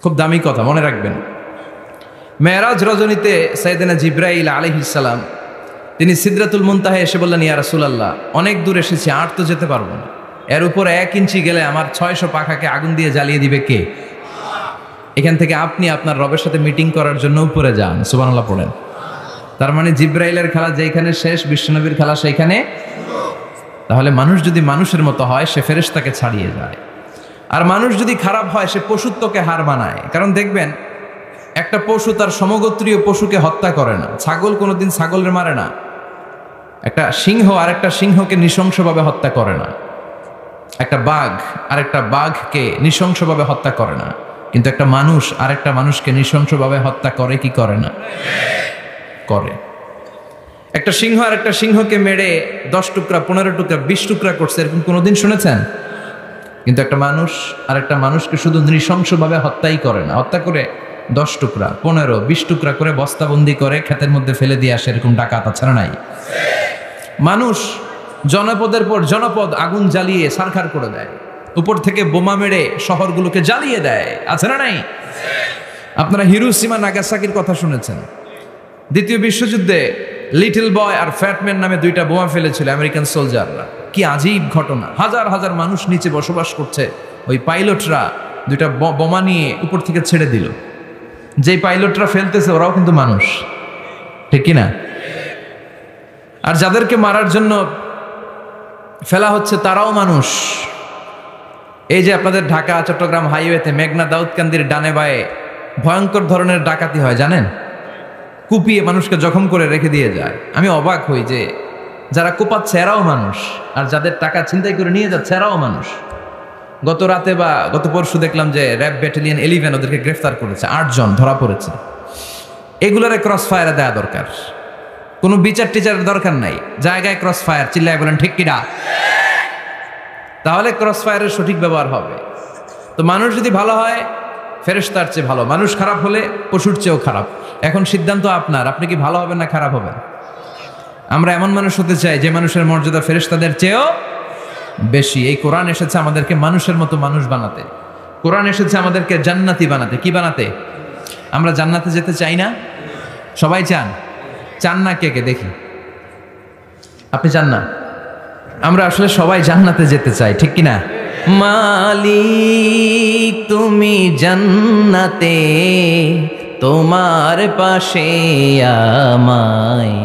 খুব দামি কথা, মনে রাখবেন। মেরাজ রজনীতে সাইয়েদনা জিবরাইল আলাইহিস সালাম তিনি সিদরাতুল মুনতাহা এসে বললেন, ইয়া রাসূলুল্লাহ, অনেক দূর এসেছি, আর তো যেতে পারবো না, এর উপর 1 ইঞ্চি গেলে আমার 600 পাখাকে আগুন দিয়ে জ্বালিয়ে দিবে কে? এখান থেকে আপনি আপনার রবের সাথে মিটিং করার জন্য উপরে যান, সুবহানাল্লাহ পড়েন। তার মানে জিবরাইলের খেলা যেখানে শেষ, বিশ্বনবীর খেলা সেইখানে। তাহলে মানুষ যদি মানুষের মতো হয়, সে ফেরেশতাকে ছাড়িয়ে যায়। আর মানুষ যদি খারাপ হয়, সে পশুত্বকে হার মানায়। কারণ দেখবেন, একটা পশু তার সমগোত্রীয় পশুকে হত্যা করে না। ছাগল কোনোদিন ছাগলের মারে না। একটা সিংহ আর একটা সিংহকে নৃশংসভাবে হত্যা করে না। একটা বাঘ আর একটা বাঘকে নৃশংসভাবে হত্যা করে না। কিন্তু একটা মানুষ আর একটা মানুষকে নৃশংসভাবে হত্যা করে কি করে না? করে। একটা সিংহ আর একটা সিংহকে মেরে 10 টুকরা, 15 টুকরা, 20 টুকরা করছে, এরকম কোনোদিন শুনেছেন? কিন্তু একটা মানুষ আর একটা মানুষকে শুধু নৃশংসভাবে হত্যাই করে না, হত্যা করে 10 টুকরা, 15, 20 টুকরা করে বস্তাবন্দি করে ক্ষেতের মধ্যে ফেলে দিয়ে আসে, এরকম ডাকাত আছে না নাই? মানুষ জনপদের পর জনপদ আগুন জ্বালিয়ে ছারখার করে দেয়, উপর থেকে বোমা মেরে শহরগুলোকে জ্বালিয়ে দেয়, আছে না নাই? আপনারা হিরোশিমা নাগাসাকির কথা শুনেছেন। দ্বিতীয় বিশ্বযুদ্ধে লিটল বয় আর ফ্যাটম্যান নামে 2টা বোমা ফেলেছিল আমেরিকান সোলজাররা। কি আজীব ঘটনা! হাজার হাজার মানুষ নিচে বসবাস করছে, ওই পাইলটরা 2টা বোমা নিয়ে উপর থেকে ছেড়ে দিল। যেই পাইলটরা ফেলতেছে ওরাও কিন্তু মানুষ, ঠিক কিনা? আর যাদেরকে মারার জন্য ফেলা হচ্ছে তারাও মানুষ। এই যে আপনাদের ঢাকা চট্টগ্রাম হাইওয়েতে মেঘনা দাউদকান্দির ডানে বায়ে ভয়ঙ্কর ধরনের ডাকাতি হয়, জানেন? কুপিয়ে মানুষকে জখম করে রেখে দিয়ে যায়। আমি অবাক হই যে যারা কোপাচ্ছে এরাও মানুষ, আর যাদের টাকা ছিনতাই করে নিয়ে যাচ্ছে এরাও মানুষ। গত রাতে বা গত পরশু দেখলাম যে র্যাব ব্যাটালিয়ন 11 ওদেরকে গ্রেফতার করেছে, 8 জন ধরা পড়েছে। এগুলোরে ক্রস ফায়ারে দেওয়া দরকার, কোনো বিচার টিচারের দরকার নাই। জায়গায় ক্রস ফায়ার, চিল্লায় বলেন ঠিক কিনা? তাহলে ক্রস ফায়ারের সঠিক ব্যবহার হবে। তো মানুষ যদি ভালো হয়, ফেরেশতার চেয়ে ভালো। মানুষ খারাপ হলে পশুর চেয়েও খারাপ। এখন সিদ্ধান্ত আপনার, আপনি কি ভালো হবেন না খারাপ হবেন? আমরা এমন মানুষ হতে চাই যে মানুষের মর্যাদা ফেরেশতাদের চেয়েও বেশি। এই কোরআন এসেছে আমাদেরকে মানুষের মতো মানুষ বানাতে। কোরআন এসেছে আমাদেরকে জান্নাতি বানাতে। কি বানাতে? আমরা জান্নাতে যেতে চাই না? সবাই চান? চান না কে কে দেখি? আপনি চান না? আমরা আসলে সবাই জান্নাতে যেতে চাই, ঠিক কিনা? মালিক তুমি জান্নাতে, তোমার পাশে আমায়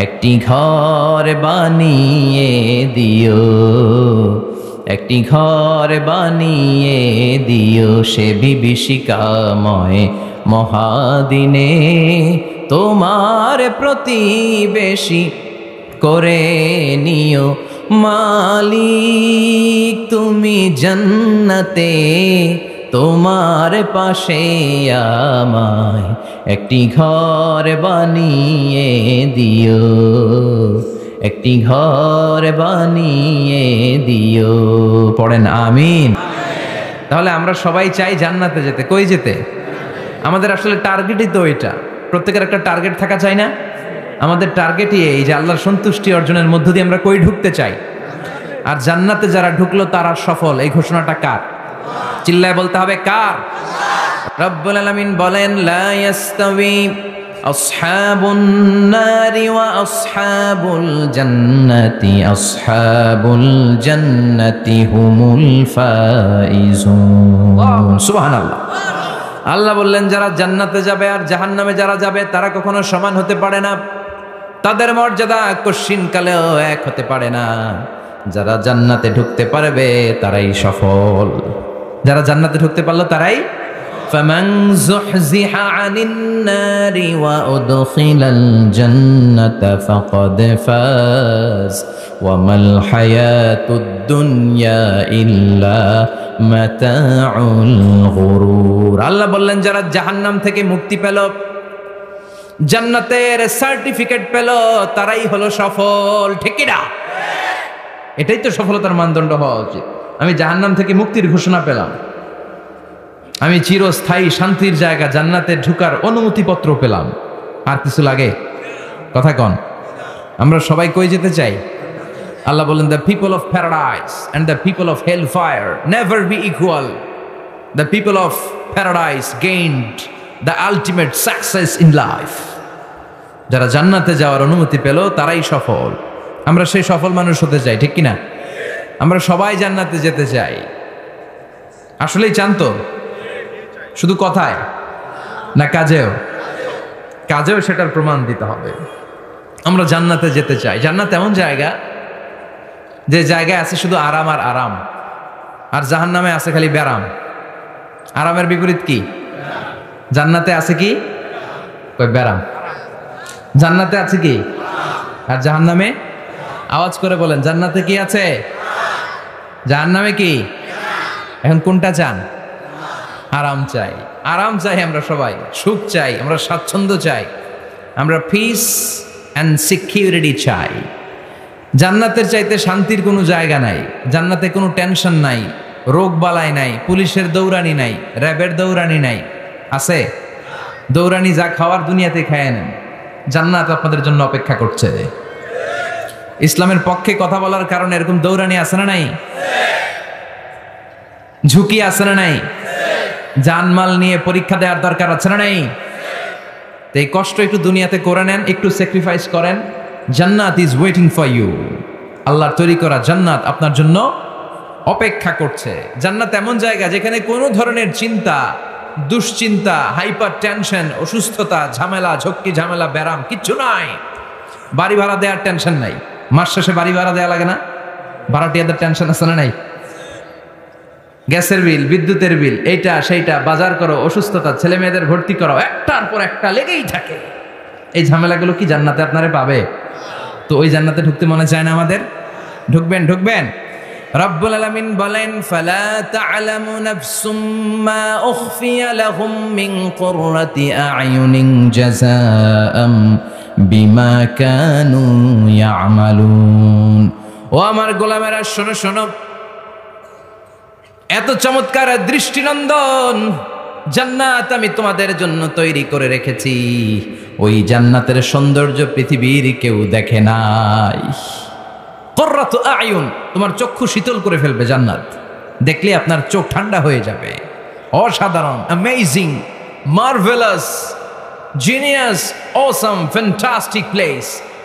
একটি ঘর বানিয়ে দিও, একটি ঘর বানিয়ে দিও সে বিভীষিকাময় মহাদিনে, তোমার প্রতিবেশী করে নিও। মালিক তুমি জান্নাতে, তোমার পাশে আমায় একটি ঘর বানিয়ে দিও, একটি ঘর বানিয়ে দিও। পড়েন আমিন। তাহলে আমরা সবাই চাই জান্নাতে যেতে। কই যেতে? আমাদের আসলে টার্গেটই তো এটা। প্রত্যেকের একটা টার্গেট থাকা চাই না? আমাদের টার্গেটই এই যে আল্লাহর সন্তুষ্টি অর্জনের মধ্য দিয়ে আমরা কই ঢুকতে চাই। আর জান্নাতে যারা ঢুকলো তারা সফল। এই ঘোষণাটা কার? চিল্লায় বলতে হবে কার? রব্বুল আলামিন বলেন, লা ইয়াস্তাবি আসহাবুন নারি ওয়া আসহাবুল জান্নাতি, আসহাবুল জান্নাতি হুমুল ফাইজুন। সুবহানাল্লাহ। আল্লাহ বললেন, যারা জান্নাতে যাবে আর জাহান্নামে যারা যাবে তারা কখনো সমান হতে পারে না। তাদের মর্যাদা কশিনকালেও এক হতে পারে না। যারা জান্নাতে ঢুকতে পারবে তারাই সফল। যারা জান্নাতে ঢুকতে পারলো তারাই ফামান যুহজিহা আনিন নারি ওয়া উদখিলাল জান্নাতা ফাকাদ ফাজ ওয়া মাল হায়াতুদ দুনিয়া ইল্লা মাতাউল গুরুর। আল্লাহ বললেন, যারা জাহান্নাম থেকে মুক্তি পেল, জান্নাতের সার্টিফিকেট পেল, তারাই হলো সফল, ঠিক কি না? এটাই তো সফলতার মানদণ্ড হওয়া উচিত। আমি জাহান্নাম থেকে মুক্তির ঘোষণা পেলাম, আমি চিরস্থায়ী শান্তির জায়গা জান্নাতে ঢুকার অনুমতিপত্র পেলাম, আর কিছু লাগে? কথা কন। আমরা সবাই কই যেতে চাই? আল্লাহ বলেন, the people of paradise and the people of hell fire never be equal. The people of paradise gained the ultimate success in life. যারা জান্নাতে যাওয়ার অনুমতি পেল তারাই সফল। আমরা সেই সফল মানুষ হতে চাই, ঠিক কিনা? আমরা সবাই জান্নাতে যেতে চাই। আসলেই চান তো? শুধু কথায় না কাজেও? কাজেও সেটার প্রমাণ দিতে হবে। আমরা জান্নাতে যেতে চাই। জান্নাত এমন জায়গা যে জায়গায় আছে শুধু আরাম আর আরাম, আর জাহান্নামে আছে খালি ব্যারাম। আরামের বিপরীত কি? জান্নাতে আছে কি? কই ব্যারাম। জান্নাতে আছে কি? আর জাহান্নামে? আওয়াজ করে বলেন, জান্নাতে কি আছে? জাহান্নামে কি? এখন কোনটা চান? আরাম চাই। আরাম চাই আমরা সবাই, সুখ চাই, আমরা স্বাচ্ছন্দ্য চাই, আমরা পিস অ্যান্ড সিকিউরিটি চাই। জান্নাতের চাইতে শান্তির কোনো জায়গা নাই। জান্নাতে কোনো টেনশন নাই, রোগ বালাই নাই, পুলিশের দৌড়ানি নাই, র্যাবের দৌড়ানি নাই। আছে? দৌড়ানি যা খাওয়ার দুনিয়াতে খায় নেন, জান্নাত আপনাদের জন্য অপেক্ষা করছে। ইসলামের পক্ষে কথা বলার কারণে এরকম দৌড়ানি আছে না নাই? ঝুঁকি আছে না নাই? জানমাল নিয়ে পরীক্ষা দেওয়ার দরকার আছে না নাই? তো এই কষ্ট একটু দুনিয়াতে করে নেন, একটু স্যাক্রিফাইস করেন। জান্নাত ইজ ওয়েটিং ফর ইউ। আল্লাহর তৈরি করা জান্নাত আপনার জন্য অপেক্ষা করছে। জান্নাত এমন জায়গা যেখানে কোনো ধরনের চিন্তা, দুশ্চিন্তা, হাইপার টেনশন, অসুস্থতা, ঝামেলা, ঝক্কি ঝামেলা, ব্যারাম কিচ্ছু নাই। বাড়ি ভাড়া দেওয়ার টেনশন নাই। মাস শেষে বাড়ি ভাড়া দেওয়া লাগে না? ভাড়াটিয়াদের টেনশন আছে না নাই? গ্যাসের বিল, বিদ্যুতের বিল, এইটা সেইটা, বাজার করো, অসুস্থতা, ছেলে মেয়েদের ভর্তি করো, একটার পর একটা লেগেই থাকে। এই ঝামেলাগুলো কি জান্নাতে আপনারে পাবে? তো ওই জান্নাতে ঢুকতে মনে চায় না আমাদের? ঢুকবেন, ঢুকবেন। রব্বুল আলামিন বলেন, ফালা তা'লামু নাফসুম মা উখফিয়া লাহুম মিন কুররাতি আ'য়ুনিন জাযাআম বিমা কানু ইয়া'মালুন। ও আমার গোলামেরা, শোনো শোনো, এত চমৎকার দৃষ্টিনন্দন জান্নাত আমি তোমাদের জন্য তৈরি করে রেখেছি। ওই জান্নাতের সৌন্দর্য পৃথিবীর কেউ দেখে নাই। কুররাতু আ'য়ুন, তোমার চক্ষু শীতল করে ফেলবে জান্নাত। দেখলে আপনার চোখ ঠান্ডা হয়ে যাবে। অসাধারণ, amazing, marvellous, genius, awesome, fantastic place,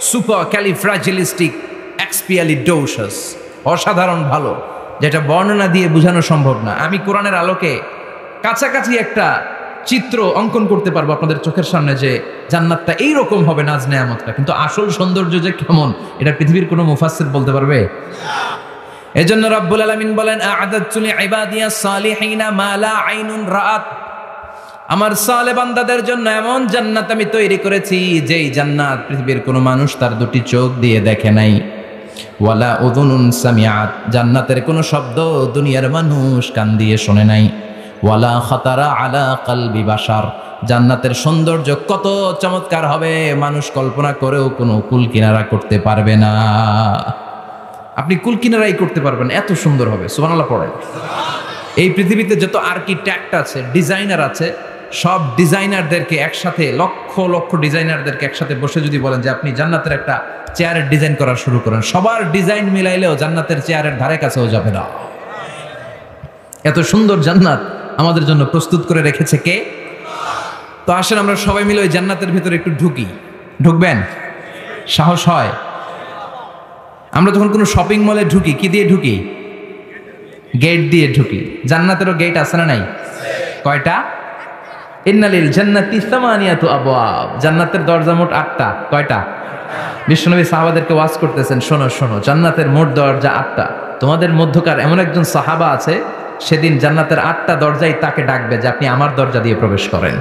supercalifragilisticexpialidocious. অসাধারণ ভালো, যেটা বর্ণনা দিয়ে বোঝানো সম্ভব না। আমি কোরআনের আলোকে কাছাকাছি একটা চিত্র অঙ্কন করতে পারবো আপনাদের চোখের সামনে, যে জান্নাতটা এইরকম হবে, নাজ নেয়ামতটা। কিন্তু আসল সৌন্দর্য যে কেমন, এটা পৃথিবীর কোনো মুফাসসির বলতে পারবে? এজন্য রব্বুল আলামিন বলেন, আ'আদাতু লিইবাদিয়াস সালিহিনা মা লা আইনুন রাআত। আমার সালেহ বান্দাদের জন্য এমন জান্নাত আমি তৈরি করেছি, যেই জান্নাত পৃথিবীর কোনো মানুষ তার দুটি চোখ দিয়ে দেখে নাই। ওয়ালা উযুনুন সামিআত, জান্নাতের কোনো শব্দ দুনিয়ার মানুষ কান দিয়ে শোনে নাই। ওয়ালা খাতারা আলা কলবি বাশার, জান্নাতের সৌন্দর্য কত চমৎকার হবে মানুষ কল্পনা করেও কোনো কুল কিনারা করতে পারবে না। আপনি কুল কিনারাই করতে পারবেন, এত সুন্দর হবে। সুবহানাল্লাহ পড়েন। এই পৃথিবীতে যত আর্কিটেক্ট আছে, ডিজাইনার আছে, সব ডিজাইনারদেরকে একসাথে, লক্ষ লক্ষ ডিজাইনারদেরকে একসাথে বসে যদি বলেন যে আপনি জান্নাতের একটা চেয়ারের ডিজাইন করা শুরু করেন, সবার ডিজাইন মিলাইলেও জান্নাতের চেয়ারের ধারে কাছেও যাবে না। এত সুন্দর জান্নাত আমাদের জন্য প্রস্তুত করে রেখেছে কে? তো আসেন আমরা সবাই মিলে ওই জান্নাতের ভিতরে একটু ঢুকি। ঢুকবেন? সাহস হয়? আমরা যখন কোনো শপিং মলে ঢুকি, কি দিয়ে ঢুকি? গেট দিয়ে ঢুকি। জান্নাতেরও গেট আছে না নাই? কয়টা? ইন্নালিল জান্নাতি সামানিয়াতু আবওয়াব, জান্নাতের দরজা মোট 8টা। কয়টা? বিশ্বনবী সাহাবাদেরকে ওয়াজ করতেছেন, শোনো শোনো, জান্নাতের মোট দরজা 8টা। তোমাদের মধ্যকার এমন একজন সাহাবা আছে, সেদিন জান্নাতের 8টা দরজাই তাকে ডাকবে যে আপনি আমার দরজা দিয়ে প্রবেশ করেন।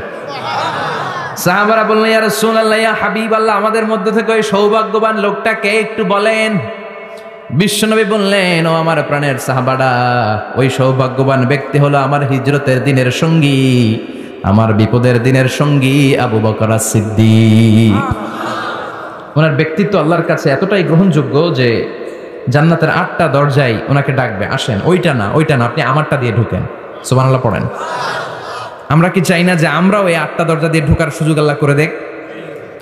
সাহাবারা বললেন, ইয়া রাসূলুল্লাহ, ইয়া হাবিবাল্লাহ, আমাদের মধ্যে থেকে ওই সৌভাগ্যবান লোকটা কে একটু বলেন। বিশ্বনবী বললেন, ও আমার প্রাণের সাহাবারা, ওই সৌভাগ্যবান ব্যক্তি হলো আমার হিজরতের দিনের সঙ্গী, আমার বিপদের দিনের সঙ্গী আবু বকর as-সিদ্দিক। ওনার ব্যক্তিত্ব আল্লাহর কাছে এতটাই গ্রহণযোগ্য যে জান্নাতের 8টা দরজায় ওনাকে ডাকবে, আসেন। ওইটা না, ওইটা না, আপনি আমারটা দিয়ে ঢুকেন। সুবহানাল্লাহ পড়েন। আমরা কি চাই না যে আমরাও এই 8টা দরজা দিয়ে ঢোকার সুযোগ আল্লাহ করে দেখ?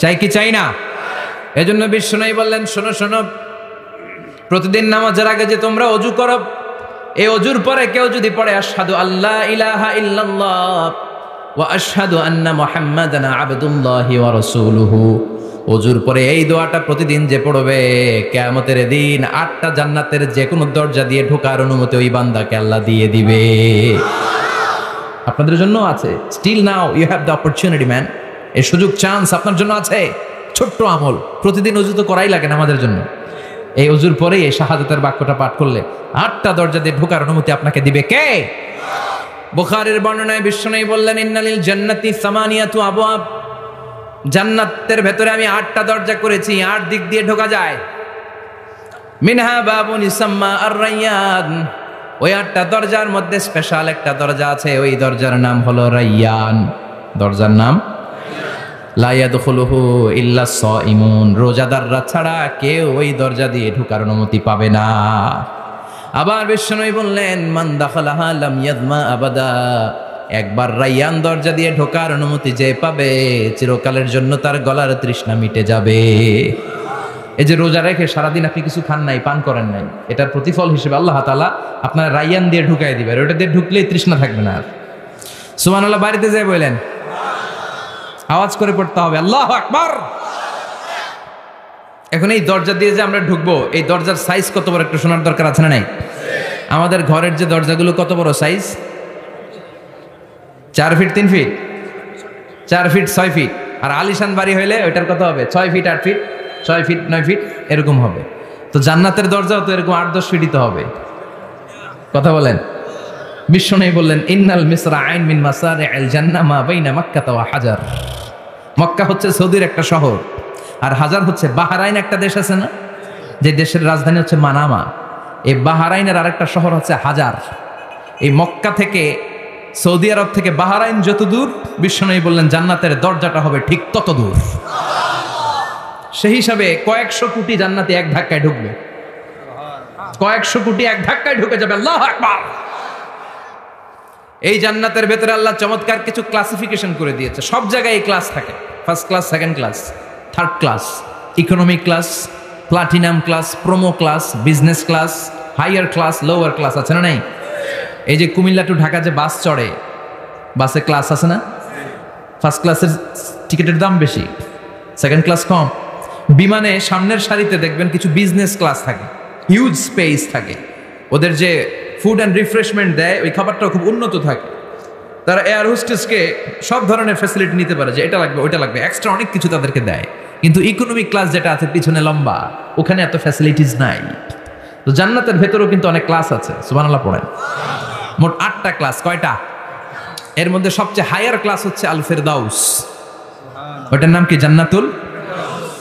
চাই কি চাই না? এজন্য বিশ্বনবী বললেন, শোনো শোনো, প্রতিদিন নামাজের আগে যে তোমরা ওযু করো, এই অজুর পরে কেউ যদি পড়ে আশহাদু আল্লা ইলাহা ইল্লাল্লাহ ওয়া আশহাদু আন্না মুহাম্মাদান আবদুল্লাহি ওয়া রাসূলুহু, অজুর পরে এই দোয়াটা প্রতিদিন যে পড়বে, কিয়ামতের দিন 8টা জান্নাতের যে কোনো দরজা দিয়ে ঢোকার অনুমতি ওই বান্দাকে আল্লাহ দিয়ে দিবে। আপনাদের জন্য আছে, still now you have the opportunity man. এই সুযোগ, চান্স আপনার জন্য আছে। ছোট্ট আমল, প্রতিদিন অজু তো করাই লাগে না আমাদের জন্য। এই অজুর পরেই এই শাহাদাতের বাক্যটা পাঠ করলে 8টা দরজা দিয়ে ঢোকার অনুমতি আপনাকে দিবে কে? বুখারীর বর্ণনায় বিশ্বনবী বললেন, ইন্নালিল জান্নাতি সামানিয়াতু আবওয়াব, জান্নাতের ভেতরে আমি 8টা দরজা করেছি, 8 দিক দিয়ে ঢোকা যায়। মিনহা বাবুন ইসাম্মা আর-রায়্যান, ওই 8টা দরজার মধ্যে স্পেশাল একটা দরজা আছে, ওই দরজার নাম হলো রায়্যান। দরজার নাম লা ইয়াদখুলুহু ইল্লা সাইমুন, রোজাদাররা ছাড়া কেউ ওই দরজা দিয়ে ঢোকার অনুমতি পাবে না। আবার বিশ্বনবী বললেন, মান দাখালাহা লাম ইয়াদমা আবাদা, একবার রায়্যান দরজা দিয়ে ঢোকার অনুমতি যে পাবে, চিরকালের জন্য তার গলার তৃষ্ণা মিটে যাবে। এই যে রোজা রেখে সারাদিন আপনি কিছু খান নাই, পান করেন নাই, এটার প্রতিফল হিসেবে আল্লাহ তাআলা আপনার রায়্যান দিয়ে ঢুকাই দিবে। ওটা দিয়ে ঢুকলেই তৃষ্ণা থাকবে না আর। সুবহানাল্লাহ, বাড়িতে যাই বলেন, আওয়াজ করে পড়তে হবে আল্লাহু আকবার। এখন এই দরজা দিয়ে যে আমরা ঢুকবো, এই দরজার সাইজ কত বড় একটু শোনার দরকার আছে না নাই? আমাদের ঘরের যে দরজাগুলো কত বড় size? 4 feet 3 feet, 4 feet 6 feet. আর আলিশান বাড়ি হইলে ওইটার কত হবে? 6 ফিট 8 ফিট, 6 ফিট 9 ফিট এরকম হবে। তো জান্নাতের দরজাও তো এরকম 8-10 ফিটই তো হবে। কথা বলেন। বিশ্বনবী বললেন, ইন্নাল মিসরাআইন মিন মাসারি'আল জান্নাহ মা বাইনা মাক্কাহ ওয়া হাজার। মক্কা হচ্ছে সৌদির একটা শহর, আর হাজার হচ্ছে বাহরাইন, একটা দেশ আছে না, যে দেশের রাজধানী হচ্ছে মানামা। এই বাহরাইনের আরেকটা শহর হচ্ছে হাজার। এই মক্কা থেকে, সৌদি আরব থেকে বাহরাইন যত দূর, বিশ্বনবী বললেন জান্নাতের দরজাটা হবে ঠিক তত দূর। সেই হিসাবে কয়েকশো কোটি জান্নাতে এক ধাক্কায় ঢুকবে, কয়েকশো কোটি এক ধাক্কায় ঢুকে যাবে। আল্লাহু আকবার। এই জান্নাতের ভেতরে আল্লাহ চমৎকার কিছু ক্লাসিফিকেশন করে দিয়েছে। সব জায়গায় এই ক্লাস থাকে, first class, second class, third class, economic class, platinum class, promo class, business class, higher class, lower class, আছে না নাই? এই যে কুমিল্লা টু ঢাকা যে বাস চড়ে, বাসে ক্লাস আছে না? ফার্স্ট ক্লাসের টিকিটের দাম বেশি, সেকেন্ড ক্লাস কম। বিমানে সামনের সারিতে দেখবেন কিছু বিজনেস ক্লাস থাকে, হিউজ স্পেস থাকে, ওদের যে ফুড অ্যান্ড রিফ্রেশমেন্ট দেয় ওই খাবারটাও খুব উন্নত থাকে। তারা এয়ার হোস্টেসকে সব ধরনের ফ্যাসিলিটি নিতে পারে, যে এটা লাগবে ওইটা লাগবে, এক্সট্রা অনেক কিছু তাদেরকে দেয়। কিন্তু ইকোনমিক ক্লাস যেটা আছে পিছনে লম্বা, ওখানে এত ফ্যাসিলিটিস নাই। তো জান্নাতের ভেতরেও কিন্তু অনেক ক্লাস আছে, সুবহানাল্লাহ পড়েন। মোট 8টা ক্লাস। কয়টা? এর মধ্যে সবচেয়ে হায়ার ক্লাস হচ্ছে আল ফেরদাউস। ওইটার নাম কি? জান্নাতুল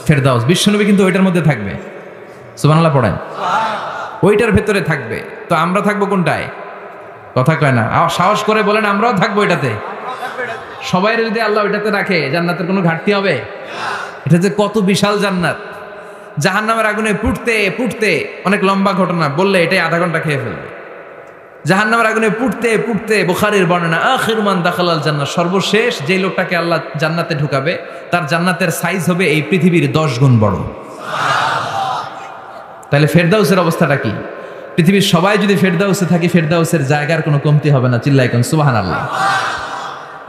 ফেরদাউস। বিশ্বনবী কিন্তু ওইটার মধ্যে থাকবে, সুবহানাল্লাহ পড়েন। ওইটার ভেতরে থাকবে। তো আমরা থাকবো কোনটায়? কথা কয় না, সাহস করে বলেন আমরাও থাকবো এটাতে। সবাই যদি আল্লাহ ওইটাতে রাখে, জান্নাতের কোনো ঘাটতি হবে? এটা যে কত বিশাল জান্নাত! জাহান্নামের আগুনে পুড়তে পুড়তে, অনেক লম্বা ঘটনা, বললে এটাই আধা ঘন্টা খেয়ে ফেলবে। জাহান্নামের আগুনে পুড়তে পুড়তে, বুখারীর বর্ণনা, আখিরু মান দাখালাল জান্নাহ, সর্বশেষ যে লোকটাকে আল্লাহ জান্নাতে ঢুকাবে, তার জান্নাতের সাইজ হবে এই পৃথিবীর 10 গুণ বড়। তাহলে ফেরদাউসের অবস্থাটা কি? পৃথিবীর সবাই যদি ফেরদাউসে থাকি, ফেরদাউসের জায়গার কোনো কমতি হবে না। চিল্লায় কোন সুবহানাল্লাহ।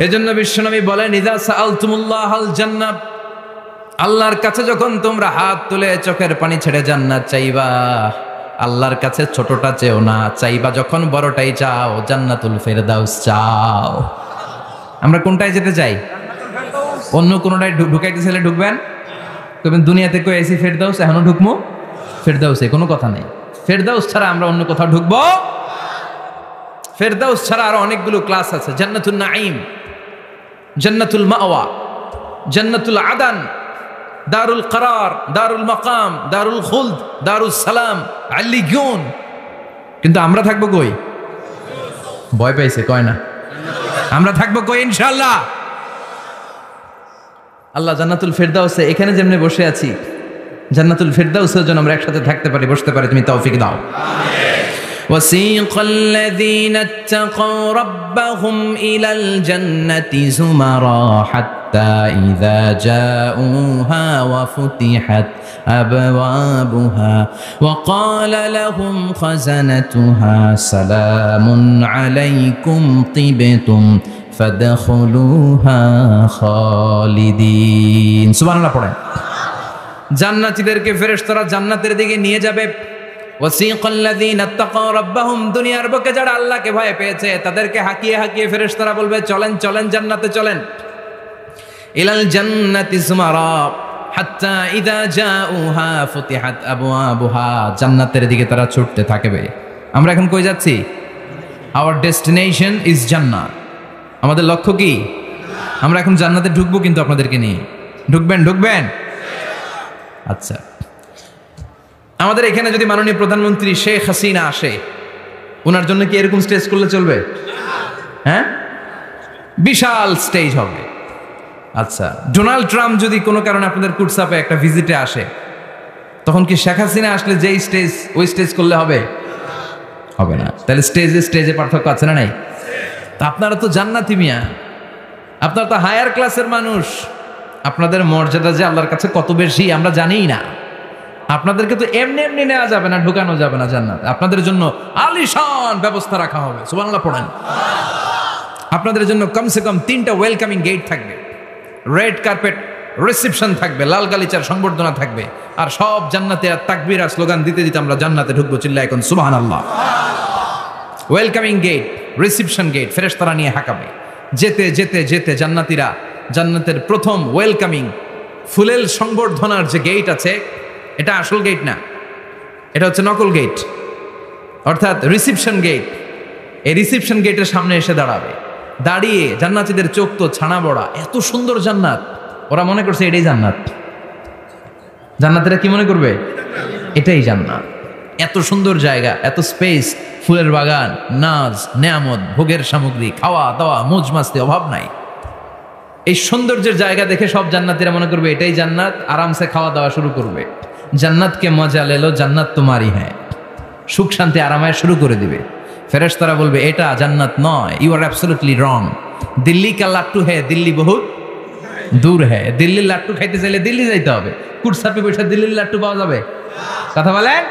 এজন্য বিশ্বনবী বলেন, ইযা সাআলতুমুল্লাহাল জান্নাহ, আল্লাহর কাছে যখন তোমরা হাত তুলে চোখের পানি ছেড়ে জান্নাত চাইবা, আল্লাহর কাছে ছোটটা চেও না, চাইবা যখন বড়টাই চাও, জান্নাতুল ফেরদাউস চাও। আমরা কোনটায় যেতে চাই? অন্য কোনটায় ঢুকাইতে চাইলে ঢুকবেন? তবে দুনিয়াতে কই এসি ফেরদাউস, এখনো ঢুকবো ফেরদাউসে, কোনো কথা নেই। ফেরদাউস ছাড়া আমরা অন্য কোথাও ঢুকবো? ফেরদাউস ছাড়া আরো অনেকগুলো ক্লাস আছে। জান্নাতুল নাঈম, জান্নাতুল মাওয়া, জান্নাতুল আদান, দারুল করার, দারুল মাকাম, দারুল খুলদ, দারুল সালাম, আল্লিগুন। কিন্তু আমরা থাকবো কই? ভয় পাইছে, কয় না। আমরা থাকবো কই? ইনশাআল্লাহ। আল্লাহ জান্নাতুল ফেরদাউসে, এখানে যেমনি বসে আছি, জান্নাতুল ফেরদাউসের জন্য আমরা একসাথে থাকতে পারি, বসতে পারি। তুমি তৌফিক দাও। ওয়াসিকাল লাযীনা ইত্তাকাউ রাব্বাহুম ইলাল জান্নাতি যুমারা حتى إذا جاءوها وفتحت أبوابها وقال لهم خزنتها سلام عليكم طبتم فادخلوها خالدين সুবহানাল্লাহ পড়েন। জান্নাতীদেরকে ফেরেশতারা জান্নাতের দিকে নিয়ে যাবে। ওয়াসিকাল্লাযীনা তাকাউ রাব্বাহুম, দুনিয়ার বুকে যারা আল্লাহকে ভয় পেয়েছে তাদেরকে হাঁকিয়ে হাঁকিয়ে ফেরেশতারা বলবে চলেন চলেন জান্নাতে চলেন। ইলাল জান্নাতি যুমারা হাত্তা ইযা জাউহা ফুতিহাত আবওয়াবুহা, জান্নাতের দিকে তারা ছুটতে থাকবে। আমরা এখন কই যাচ্ছি? আওয়ার ডেস্টিনেশন ইজ জান্নাত। আমাদের লক্ষ্য কি? আমরা এখন জান্নাতে ঢুকবো, কিন্তু আপনাদেরকে নিয়ে ঢুকবেন। আচ্ছা, আমাদের এখানে যদি মাননীয় প্রধানমন্ত্রী শেখ হাসিনা আসে, ওনার জন্য কি এরকম স্টেজ করলে চলবে? হ্যাঁ, বিশাল স্টেজ হবে। আচ্ছা, ডোনাল্ড ট্রাম্প যদি কোনো কারণে আপনাদের কুটসাপে একটা ভিজিটে আসে, তখন কি শেখ হাসিনা আসলে যেই স্টেজ ওই স্টেজ করলে হবে? হবে না। তাহলে স্টেজে পার্থক্য আছে না নাই? তা আপনারা তো জান্নাতি মিয়া, আপনারা তো হায়ার ক্লাসের মানুষ, আপনাদের মর্যাদা যে আল্লাহর কাছে কত বেশি আমরা জানিই না। আপনাদেরকে তো এমনি এমনি নেওয়া যাবে না, ঢুকানো যাবে না জান্নাত। আপনাদের জন্য আলিশান ব্যবস্থা রাখা হবে। সুবহানাল্লাহ পড়েন। আপনাদের জন্য কমসে কম 3টা ওয়েলকামিং গেট থাকবে, রেড কার্পেট রিসেপশন থাকবে, লাল গালিচার সংবর্ধনা থাকবে, আর সব জান্নাতে তাকবীর আর স্লোগান দিতে দিতে আমরা জান্নাতে ঢুকবো। চিল্লায় এখন সুবহানাল্লাহ। ওয়েলকামিং গেট, রিসেপশন গেট ফেরেশতারা নিয়ে হাঁকাবে। যেতে যেতে যেতে জান্নাতীরা জান্নাতের প্রথম ওয়েলকামিং ফুলেল সংবর্ধনার যে গেট আছে, এটা আসল গেট না, এটা হচ্ছে নকল গেট, অর্থাৎ রিসেপশন গেট। এই রিসেপশন গেটের সামনে এসে দাঁড়াবে। দাঁড়িয়ে জান্নাতীদের চোখ তো ছানা বড়া, এত সুন্দর জান্নাত, ওরা মনে করছে এটাই জান্নাত। জান্নাতীরা কি মনে করবে? এটাই জান্নাত। এত সুন্দর জায়গা, এত স্পেস, ফুলের বাগান, নাজ নেয়ামত, ভোগের সামগ্রী, খাওয়া দাওয়া, মৌজ মাস্তি, অভাব নাই। এই সৌন্দর্যের জায়গা দেখে সব জান্নাতীরা মনে করবে এটাই জান্নাত, আরামসে খাওয়া দাওয়া শুরু করবে। জান্নাতকে মজা লেলো, জান্নাত তোমারই হ্যাঁ, সুখ শান্তি আরামায় শুরু করে দিবে। ফেরেশতারা বলবে এটা জান্নাত নয়, you are absolutely wrong. Delhi কা লাট্টু হ্যাঁ, দিল্লি বহুত দূর হ্যাঁ। দিল্লির লাট্টু খাইতে চাইলে দিল্লি যাইতে হবে, কুটসাপে বসে দিল্লির লাট্টু পাওয়া যাবে? কথা বলেন।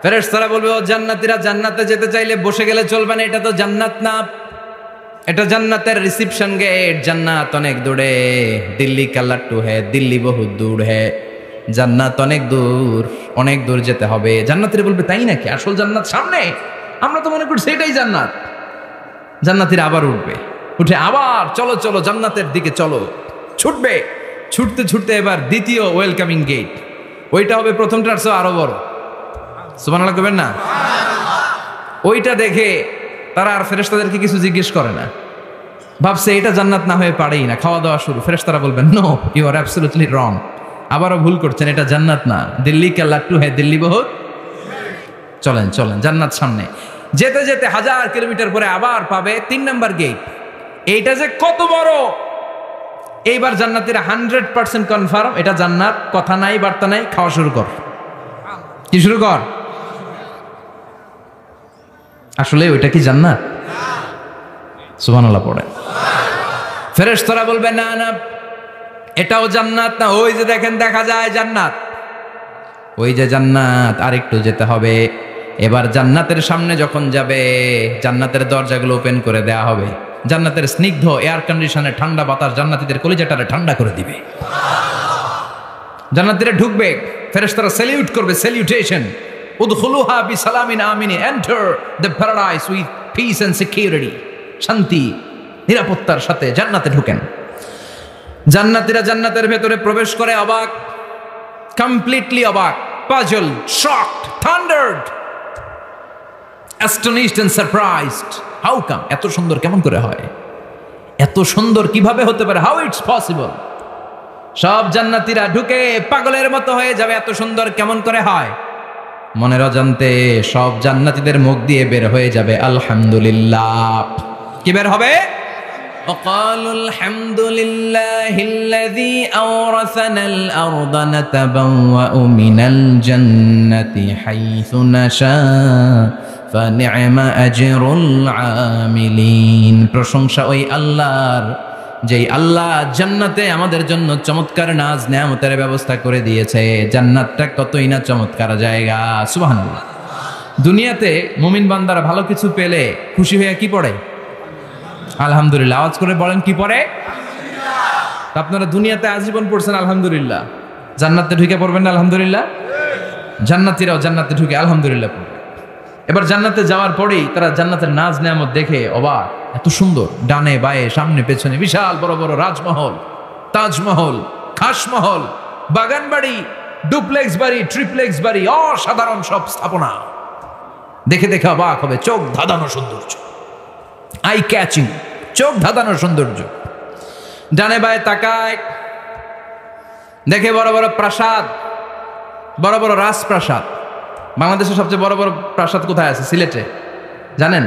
ফেরেশতারা বলবে ও জান্নাতীরা, জান্নাতে যেতে চাইলে বসে গেলে চলবে না, এটা তো জান্নাত না, এটা জান্নাতের রিসেপশন গেট। জান্নাত অনেক দূরে, দিল্লি কা লাট্টু হ্যাঁ, দিল্লি বহুত দূর হ্যাঁ, জান্নাত অনেক দূর যেতে হবে। জান্নাতীরা বলবে তাই নাকি? আসল জান্নাত সামনে, আমরা তো মনে করছি এটাই জান্নাত। জান্নাতীরা আবার উঠে আবার চলো চলো জান্নাতের দিকে চলো, ছুটবে। ছুটতে ছুটতে এবার দ্বিতীয় ওয়েলকামিং গেট, ওইটা হবে প্রথমটার চেয়ে আরো বড়। সুবহানাল্লাহ করবেন না? ওইটা দেখে তারা আর ফেরেশতাদেরকে কিছু জিজ্ঞেস করে না, ভাবছে এটা জান্নাত না হয়ে পারেই না, খাওয়া দাওয়া শুরু। ফেরেশতারা বলবেন no, you are absolutely wrong, আবারও ভুল করছেন, এটা জান্নাত না, দিল্লি কা লাট্টু হ্যাঁ, দিল্লি বহুত। চলেন চলেন, জান্নাত সামনে। যেতে যেতে 1000 কিলোমিটার পরে আবার পাবে 3 নাম্বার গেট। এইটা যে কত বড়, এইবার জান্নাতীরা 100% কনফার্ম এটা জান্নাত, কথা নাই বার্তা নাই, খাওয়া শুরু কর। কি শুরু কর? আসলে ওইটা কি জান্নাত? সুবহানাল্লাহ পড়ে। ফেরেশতারা বলবে না না, এটাও জান্নাত না, ওই যে দেখেন দেখা যায় জান্নাত, ওই যে জান্নাত, আর একটু যেতে হবে। এবার জান্নাতের সামনে যখন যাবে, জান্নাতের দরজাগুলো ওপেন করে দেয়া হবে। জান্নাতের স্নিগ্ধ এয়ার কন্ডিশনে ঠান্ডা বাতাস জান্নাতীদের কলিজাটারে ঠান্ডা করে দিবে। জান্নাতীরা ঢুকবে, ফেরেশতারা স্যালিউট করবে, স্যালিউটেশন। উদখুলুহা বিসালামিন আমিন, enter the paradise with peace and security. শান্তি নিরাপত্তার সাথে জান্নাতে ঢুকেন। জান্নাতীরা জান্নাতের ভেতরে প্রবেশ করে অবাক, কমপ্লিটলি অবাক, puzzle, shocked, thundered, astonished and surprised. How come? এত সুন্দর কেমন করে হয়? এত সুন্দর কিভাবে হতে পারে? How it's possible? সব জান্নাতীরা ঢুকে পাগলের মতো হয়ে যাবে, এত সুন্দর কেমন করে হয়? মনের অজান্তে সব জান্নাতীদের মুখ দিয়ে বের হয়ে যাবে আলহামদুলিল্লাহ। কি বের হবে? وقالوا الحمد لله الذي أورثنا الأرض نتبوأ من الجنة حيث نشاء فنعم أجر العاملين। প্রশংসা ওই আল্লাহর যেই আল্লাহ জান্নাতে আমাদের জন্য চমৎকার নাজ নেয়ামতের ব্যবস্থা করে দিয়েছে। জান্নাতটা কতই না চমৎকার জায়গা, সুবহানাল্লাহ। দুনিয়াতে মুমিন বান্দারা ভালো কিছু পেলে খুশি হয়ে কি পড়ে? আলহামদুলিল্লাহ। আওয়াজ করে বলেন কি পড়ে? আপনারা দুনিয়াতে আজীবন পড়ছেন আলহামদুলিল্লাহ, জান্নাতে ঢুকে পড়বেন না আলহামদুলিল্লাহ? জান্নাতীরাও জান্নাতে ঢুকে আলহামদুলিল্লাহ পড়বে। এবার জান্নাতে যাওয়ার পরেই তারা জান্নাতের নাজ নেয়ামত দেখে অবাক, এত সুন্দর, ডানে বায়ে সামনে পেছনে বিশাল বড় বড় রাজমহল, তাজমহল, খাসমহল, বাগান বাড়ি, ডুপ্লেক্স বাড়ি, ট্রিপ্লেক্স বাড়ি, অসাধারণ সব স্থাপনা দেখে দেখে অবাক হবে। চোখ ধাঁধানো সৌন্দর্য, আই ক্যাচিং, চোখ ধাঁধানো সৌন্দর্য। ডানে বায়ে তাকায়, দেখে বড় বড় প্রাসাদ, বড় বড় রাজপ্রাসাদ। বাংলাদেশের সবচেয়ে বড় বড় প্রাসাদ কোথায় আছে? সিলেটে, জানেন?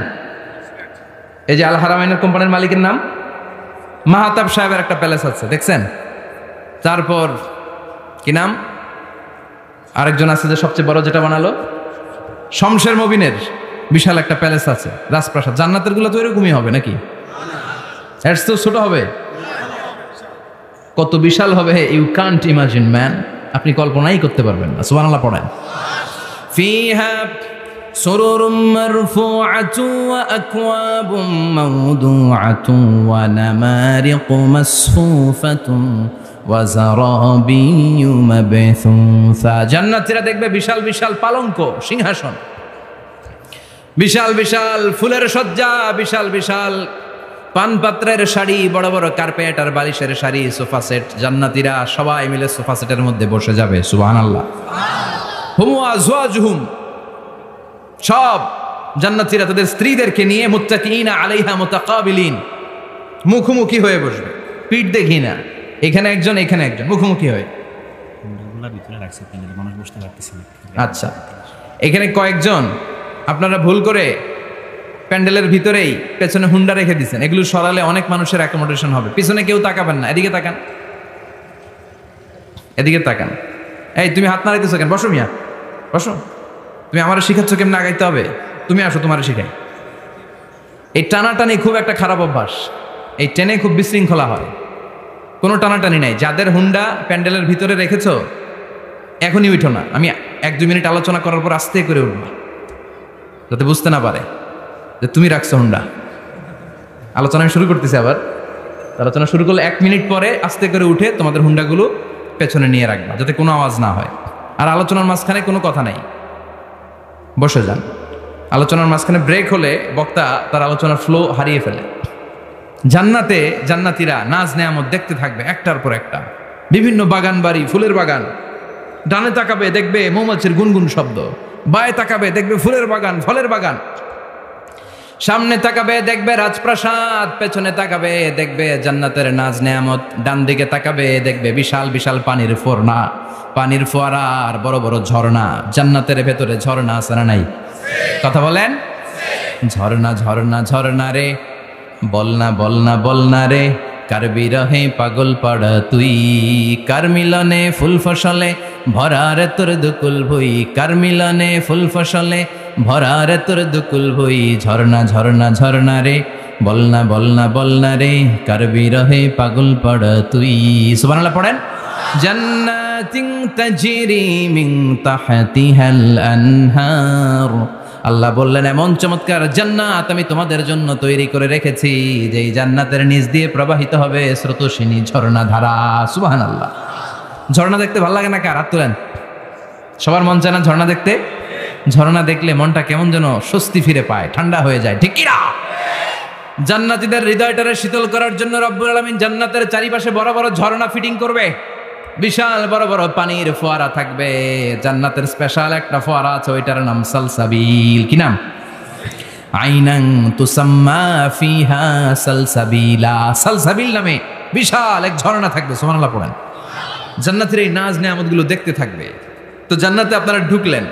এই যে আল হারামাইনের কোম্পানির মালিকের নাম মাহাতাব সাহেবের একটা প্যালেস আছে, দেখছেন? তারপর কি নাম আরেকজন আছে যে সবচেয়ে বড় যেটা বানালো, শমশের মবিনের বিশাল একটা প্যালেস আছে, রাজপ্রাসাদ। জান্নাতের গুলো তো এরকমই হবে নাকি? এর তো ছোট হবে, কত বিশাল হবে ইউ কান্ট ইমাজিন ম্যান, আপনি কল্পনাই করতে পারবেন না। সুবহানাল্লাহ পড়েন। ফিহা সুরুরুম মারফুআতুন ওয়া আকওয়াবুম মাওদুআতুন ওয়া নামারিকু মাসফুফাতুন ওয়া যারাবিয়্যু মাবথুসা। জান্নাতীরা দেখবে বিশাল বিশাল পালঙ্ক, সিংহাসন, বিশাল বিশাল ফুলের সজ্জা, বিশাল বিশাল পানপাত্রের শাড়ি, বড় বড় কার্পেট আর বালিশের শাড়ি, সোফা সেট। জান্নাতীরা সবাই মিলে সোফা সেটের মধ্যে বসে যাবে। সুবহানাল্লাহ। হুম ওয়া আজওয়াজুহুম, সব জান্নাতীরা তাদের স্ত্রীদেরকে নিয়ে মুত্তাকিনা আলাইহা মুতাকাবিলিন, মুখোমুখি হয়ে বসবে, পিঠ দেখি না, এখানে একজন এখানে একজন, মুখোমুখি হয়ে। আচ্ছা, এখানে কয়েকজন আপনারা ভুল করে প্যান্ডেলের ভিতরেই পেছনে হুন্ডা রেখে দিচ্ছেন, এগুলো সরালে অনেক মানুষের অ্যাকোমোডেশন হবে। পিছনে কেউ তাকাবেন না, এদিকে তাকান, এদিকে তাকান। এই তুমি হাত নাড়াইতেছো কেন? বসো মিয়া, বসো। তুমি আমার শিখাচ্ছ কেমন আগাইতে হবে? তুমি আসো, তোমার শিখাই। এই টানাটানি খুব একটা খারাপ অভ্যাস, এই টেনে খুব বিশৃঙ্খলা হয়। কোনো টানাটানি নাই। যাদের হুন্ডা প্যান্ডেলের ভিতরে রেখেছো এখনই উঠো না, আমি 1-2 মিনিট আলোচনা করার পর আস্তে করে উঠবা, যাতে বুঝতে না পারে যে তুমি রাখছো হুন্ডা। আলোচনা আমি শুরু করতেছি, আবার আলোচনা শুরু করলে 1 মিনিট পরে আস্তে করে উঠে তোমাদের হুন্ডাগুলো পেছনে নিয়ে রাখবা, যাতে কোনো আওয়াজ না হয়। আর আলোচনার মাঝখানে কোনো কথা নাই, বসে যান। আলোচনার মাঝখানে ব্রেক হলে বক্তা তার আলোচনার ফ্লো হারিয়ে ফেলে। জান্নাতে জান্নাতীরা নাজ নেয়ামত দেখতে থাকবে একটার পর একটা, বিভিন্ন বাগান বাড়ি, ফুলের বাগান। ডানে তাকাবে দেখবে মৌমাছির গুনগুন শব্দ, বায়ে তাকাবে দেখবে ফুলের বাগান, ফলের বাগান। সামনে তাকাবে দেখবে রাজপ্রাসাদ, পেছনে তাকাবে দেখবে জান্নাতের নাজ নেয়ামত। ডান দিকে তাকাবে দেখবে বিশাল বিশাল পানির ফোয়ারা, পানির ফোয়ারা আর বড় বড় ঝর্ণা। জান্নাতের ভেতরে ঝর্ণা আছে না নাই? কথা বলেন। ঝর্ণা ঝর্ণা ঝর্ণা রে, বলনা বলনা বলনা রে, কার বিরহে পাগল পাড়া তুই, কার মিলনে ফুল ফসলে ভরা রে তোর দুকুল ভুই, কার মিলনে ফুল ফসলে ভরা রে তোর দুকুল ভুই। ঝর্ণা ঝর্ণা ঝর্ণা রে, বলনা বলনা বলনা রে, কার বিরহে পাগল পাড়া তুই। সুবহানাল্লাহ পড়েন। জান্নাতিন তাজরি মিন তাহতিহাল আনহার, আল্লাহ বললেন এমন চমৎকার জান্নাত আমি তোমাদের জন্য তৈরি করে রেখেছি, যেই জান্নাতের নিচ দিয়ে প্রবাহিত হবে স্রোতস্বিনী ঝর্ণা ধারা। সুবহানাল্লাহ। ঝর্ণা দেখতে ভালো লাগে না কার? হাত তোলেন। সবার মন চায় না ঝর্ণা দেখতে? ঝর্ণা দেখলে মনটা কেমন যেন স্বস্তি ফিরে পায়, ঠান্ডা হয়ে যায়, ঠিক কি না? জান্নাতীদের হৃদয়টারে শীতল করার জন্য রব্বুল আলামিন জান্নাতের চারিপাশে বড় বড় ঝর্ণা ফিটিং করবে, বিশাল বড় বড় পানির ফোয়ারা থাকবে। জান্নাতের স্পেশাল একটা ফোয়ারা আছে, ওইটার নাম সালসাবিল। কি নাম? আইনান তুসাম্মা ফিহা সালসাবিলা। সালসাবিল নামে বিশাল এক ঝর্ণা থাকবে। সুবহানাল্লাহ পড়েন। জান্নাতের এই নাজ নেয়ামতগুলো দেখতে থাকবে। তো জান্নাতে আপনারা ঢুকলেন,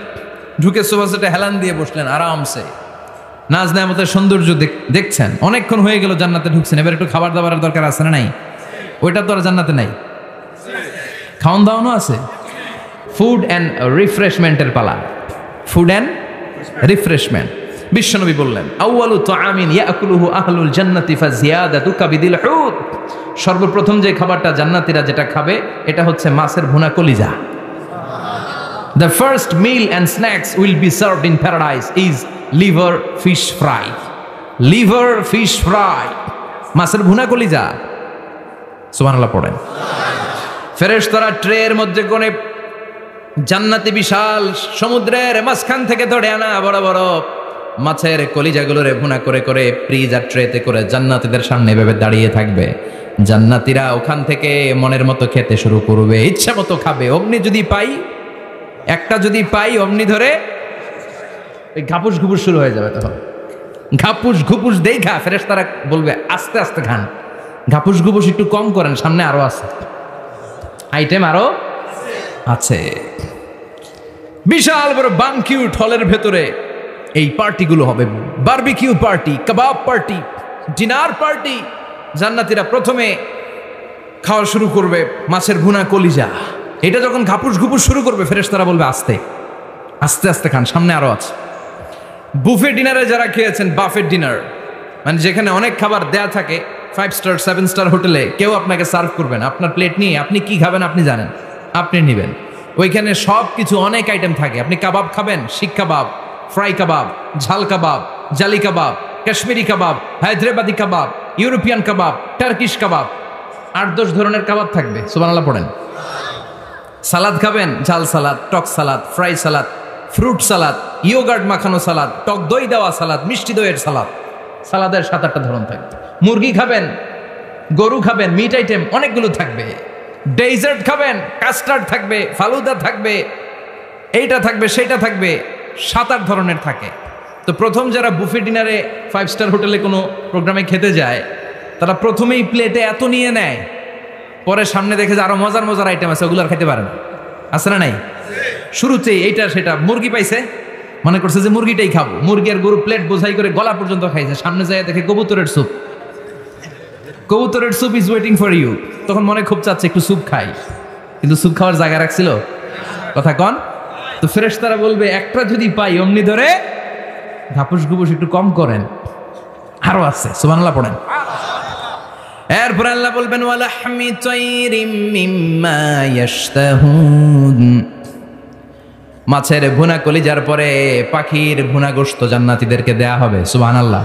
ঢুকে সোফা সেটে হেলান দিয়ে বসলেন আরামসে, নাজ নেয়ামতের সৌন্দর্য দেখছেন। অনেকক্ষণ হয়ে গেল জান্নাতে ঢুকছেন, এবার একটু খাবার দাবারের দরকার আছে না নাই? ওইটা তো আর জান্নাতে নাই। খাওয়ান দাওয়ানো আছে, ফুড অ্যান্ড রিফ্রেশমেন্টের পালা, ফুড অ্যান্ড রিফ্রেশমেন্ট। বিশ্বনবী বললেন, আউয়ালু তুআমিন ইয়াকুলুহু আহলুল জান্নাতি ফাজিয়াদাতু কাবিদিল হুত। সর্বপ্রথম যে খাবারটা জান্নাতীরা যেটা খাবে এটা হচ্ছে মাছের ভুনা কলিজা। The first meal and snacks will be served in paradise is liver fish fry. Liver fish fry. মাছের ভুনা কলিজা। সুবহানাল্লাহ পড়েন। ফেরেশতারা ট্রের মধ্যে করে জান্নাতি বিশাল সমুদ্রের মাঝখান থেকে ধরে আনা বড় বড় মাছের কলিজাগুলোরে ভুনা করে করে ফ্রিজার ট্রেতে করে জান্নাতীদের সামনে এভাবে দাঁড়িয়ে থাকবে। জান্নাতীরা ওখান থেকে মনের মতো খেতে শুরু করবে, ইচ্ছা মতো খাবে। অমনি যদি পাই, একটা যদি পাই, অমনি ধরে ওই ঘাপুস ঘুপুস শুরু হয়ে যাবে। তখন ঘাপুস ঘুপুস দেখা ফেরেশতারা বলবে আস্তে আস্তে খান, ঘাপুস ঘুপুস একটু কম করেন, সামনে আরো আছে আইটেম, আরো আছে। বিশাল বড় বানকিউট হলের ভেতরে এই পার্টিগুলো হবে, বারবিকিউ পার্টি, কাবাব পার্টি, ডিনার পার্টি। জান্নাতীরা প্রথমে খাওয়া শুরু করবে মাছের ভুনা কলিজা। এটা যখন ঘাপুস ঘুপুস শুরু করবে ফেরেশতারা বলবে আস্তে আস্তে আস্তে খান, সামনে আরো আছে। বুফে ডিনারে যারা খেয়েছেন, বাফেট ডিনার মানে যেখানে অনেক খাবার দেয়া থাকে, 5 স্টার 7 স্টার হোটেলে কেউ আপনাকে সার্ভ করবেন, আপনার প্লেট নিয়ে আপনি কি খাবেন আপনি জানেন, আপনি নেবেন। ওইখানে সব কিছু অনেক আইটেম থাকে। আপনি কাবাব খাবেন, শিক কাবাব, ফ্রাই কাবাব, ঝাল কাবাব, জালি কাবাব, কাশ্মীরি কাবাব, হায়দ্রাবাদি কাবাব, ইউরোপিয়ান কাবাব, টার্কিশ কাবাব, 8-10 ধরনের কাবাব থাকবে। সুবহানাল্লাহ পড়েন। সালাদ খাবেন, ঝাল সালাদ, টক salad, fry salad, fruit salad, yoghurt মাখানো সালাদ, টক দই দেওয়া সালাদ, মিষ্টি দইয়ের সালাদ। সালাদের 7-8টা ধরন থাকবে। মুরগি খাবেন, গরু খাবেন, মিট আইটেম অনেকগুলো থাকবে। ডেজার্ট খাবেন, কাস্টার্ড থাকবে, ফালুদা থাকবে, এইটা থাকবে, সেইটা থাকবে, 7-8 ধরনের থাকে। তো প্রথম যারা বুফে ডিনারে 5 স্টার হোটেলে কোনো প্রোগ্রামে খেতে যায়, তারা প্রথমেই প্লেটে এত নিয়ে নেয়, পরে সামনে দেখে যে আরো মজার মজার আইটেম আছে, ওগুলো আর খেতে পারে না। আছে না নাই? শুরুতেই এইটা সেটা মুরগি পাইছে, মনে করছে যে মুরগিটাই খাবো, মুরগি আর গরু প্লেট বোঝাই করে গলা পর্যন্ত খাইছে। সামনে যায় দেখে কবুতরের স্যুপ, কবুতরের soup is waiting for you. তখন মনে খুব চাচ্ছে একটু স্যুপ খাই, কিন্তু স্যুপ খাওয়ার জায়গা রাখছিল, কথা কন। তো ফেরেশতারা বলবে একটা যদি পাই অমনি ধরে ঘাপুস ঘুপুস একটু কম করেন, আরো আছে। সুবহানাল্লাহ পড়েন। এরপর আল্লাহ বলবেন ওয়ালাহমি তাইরিম মিম্মা ইয়াশতাহুন। মাছের ভুনা কলিজার পরে পাখির ভুনা গোশত জান্নাতীদেরকে দেয়া হবে। সুবহানাল্লাহ।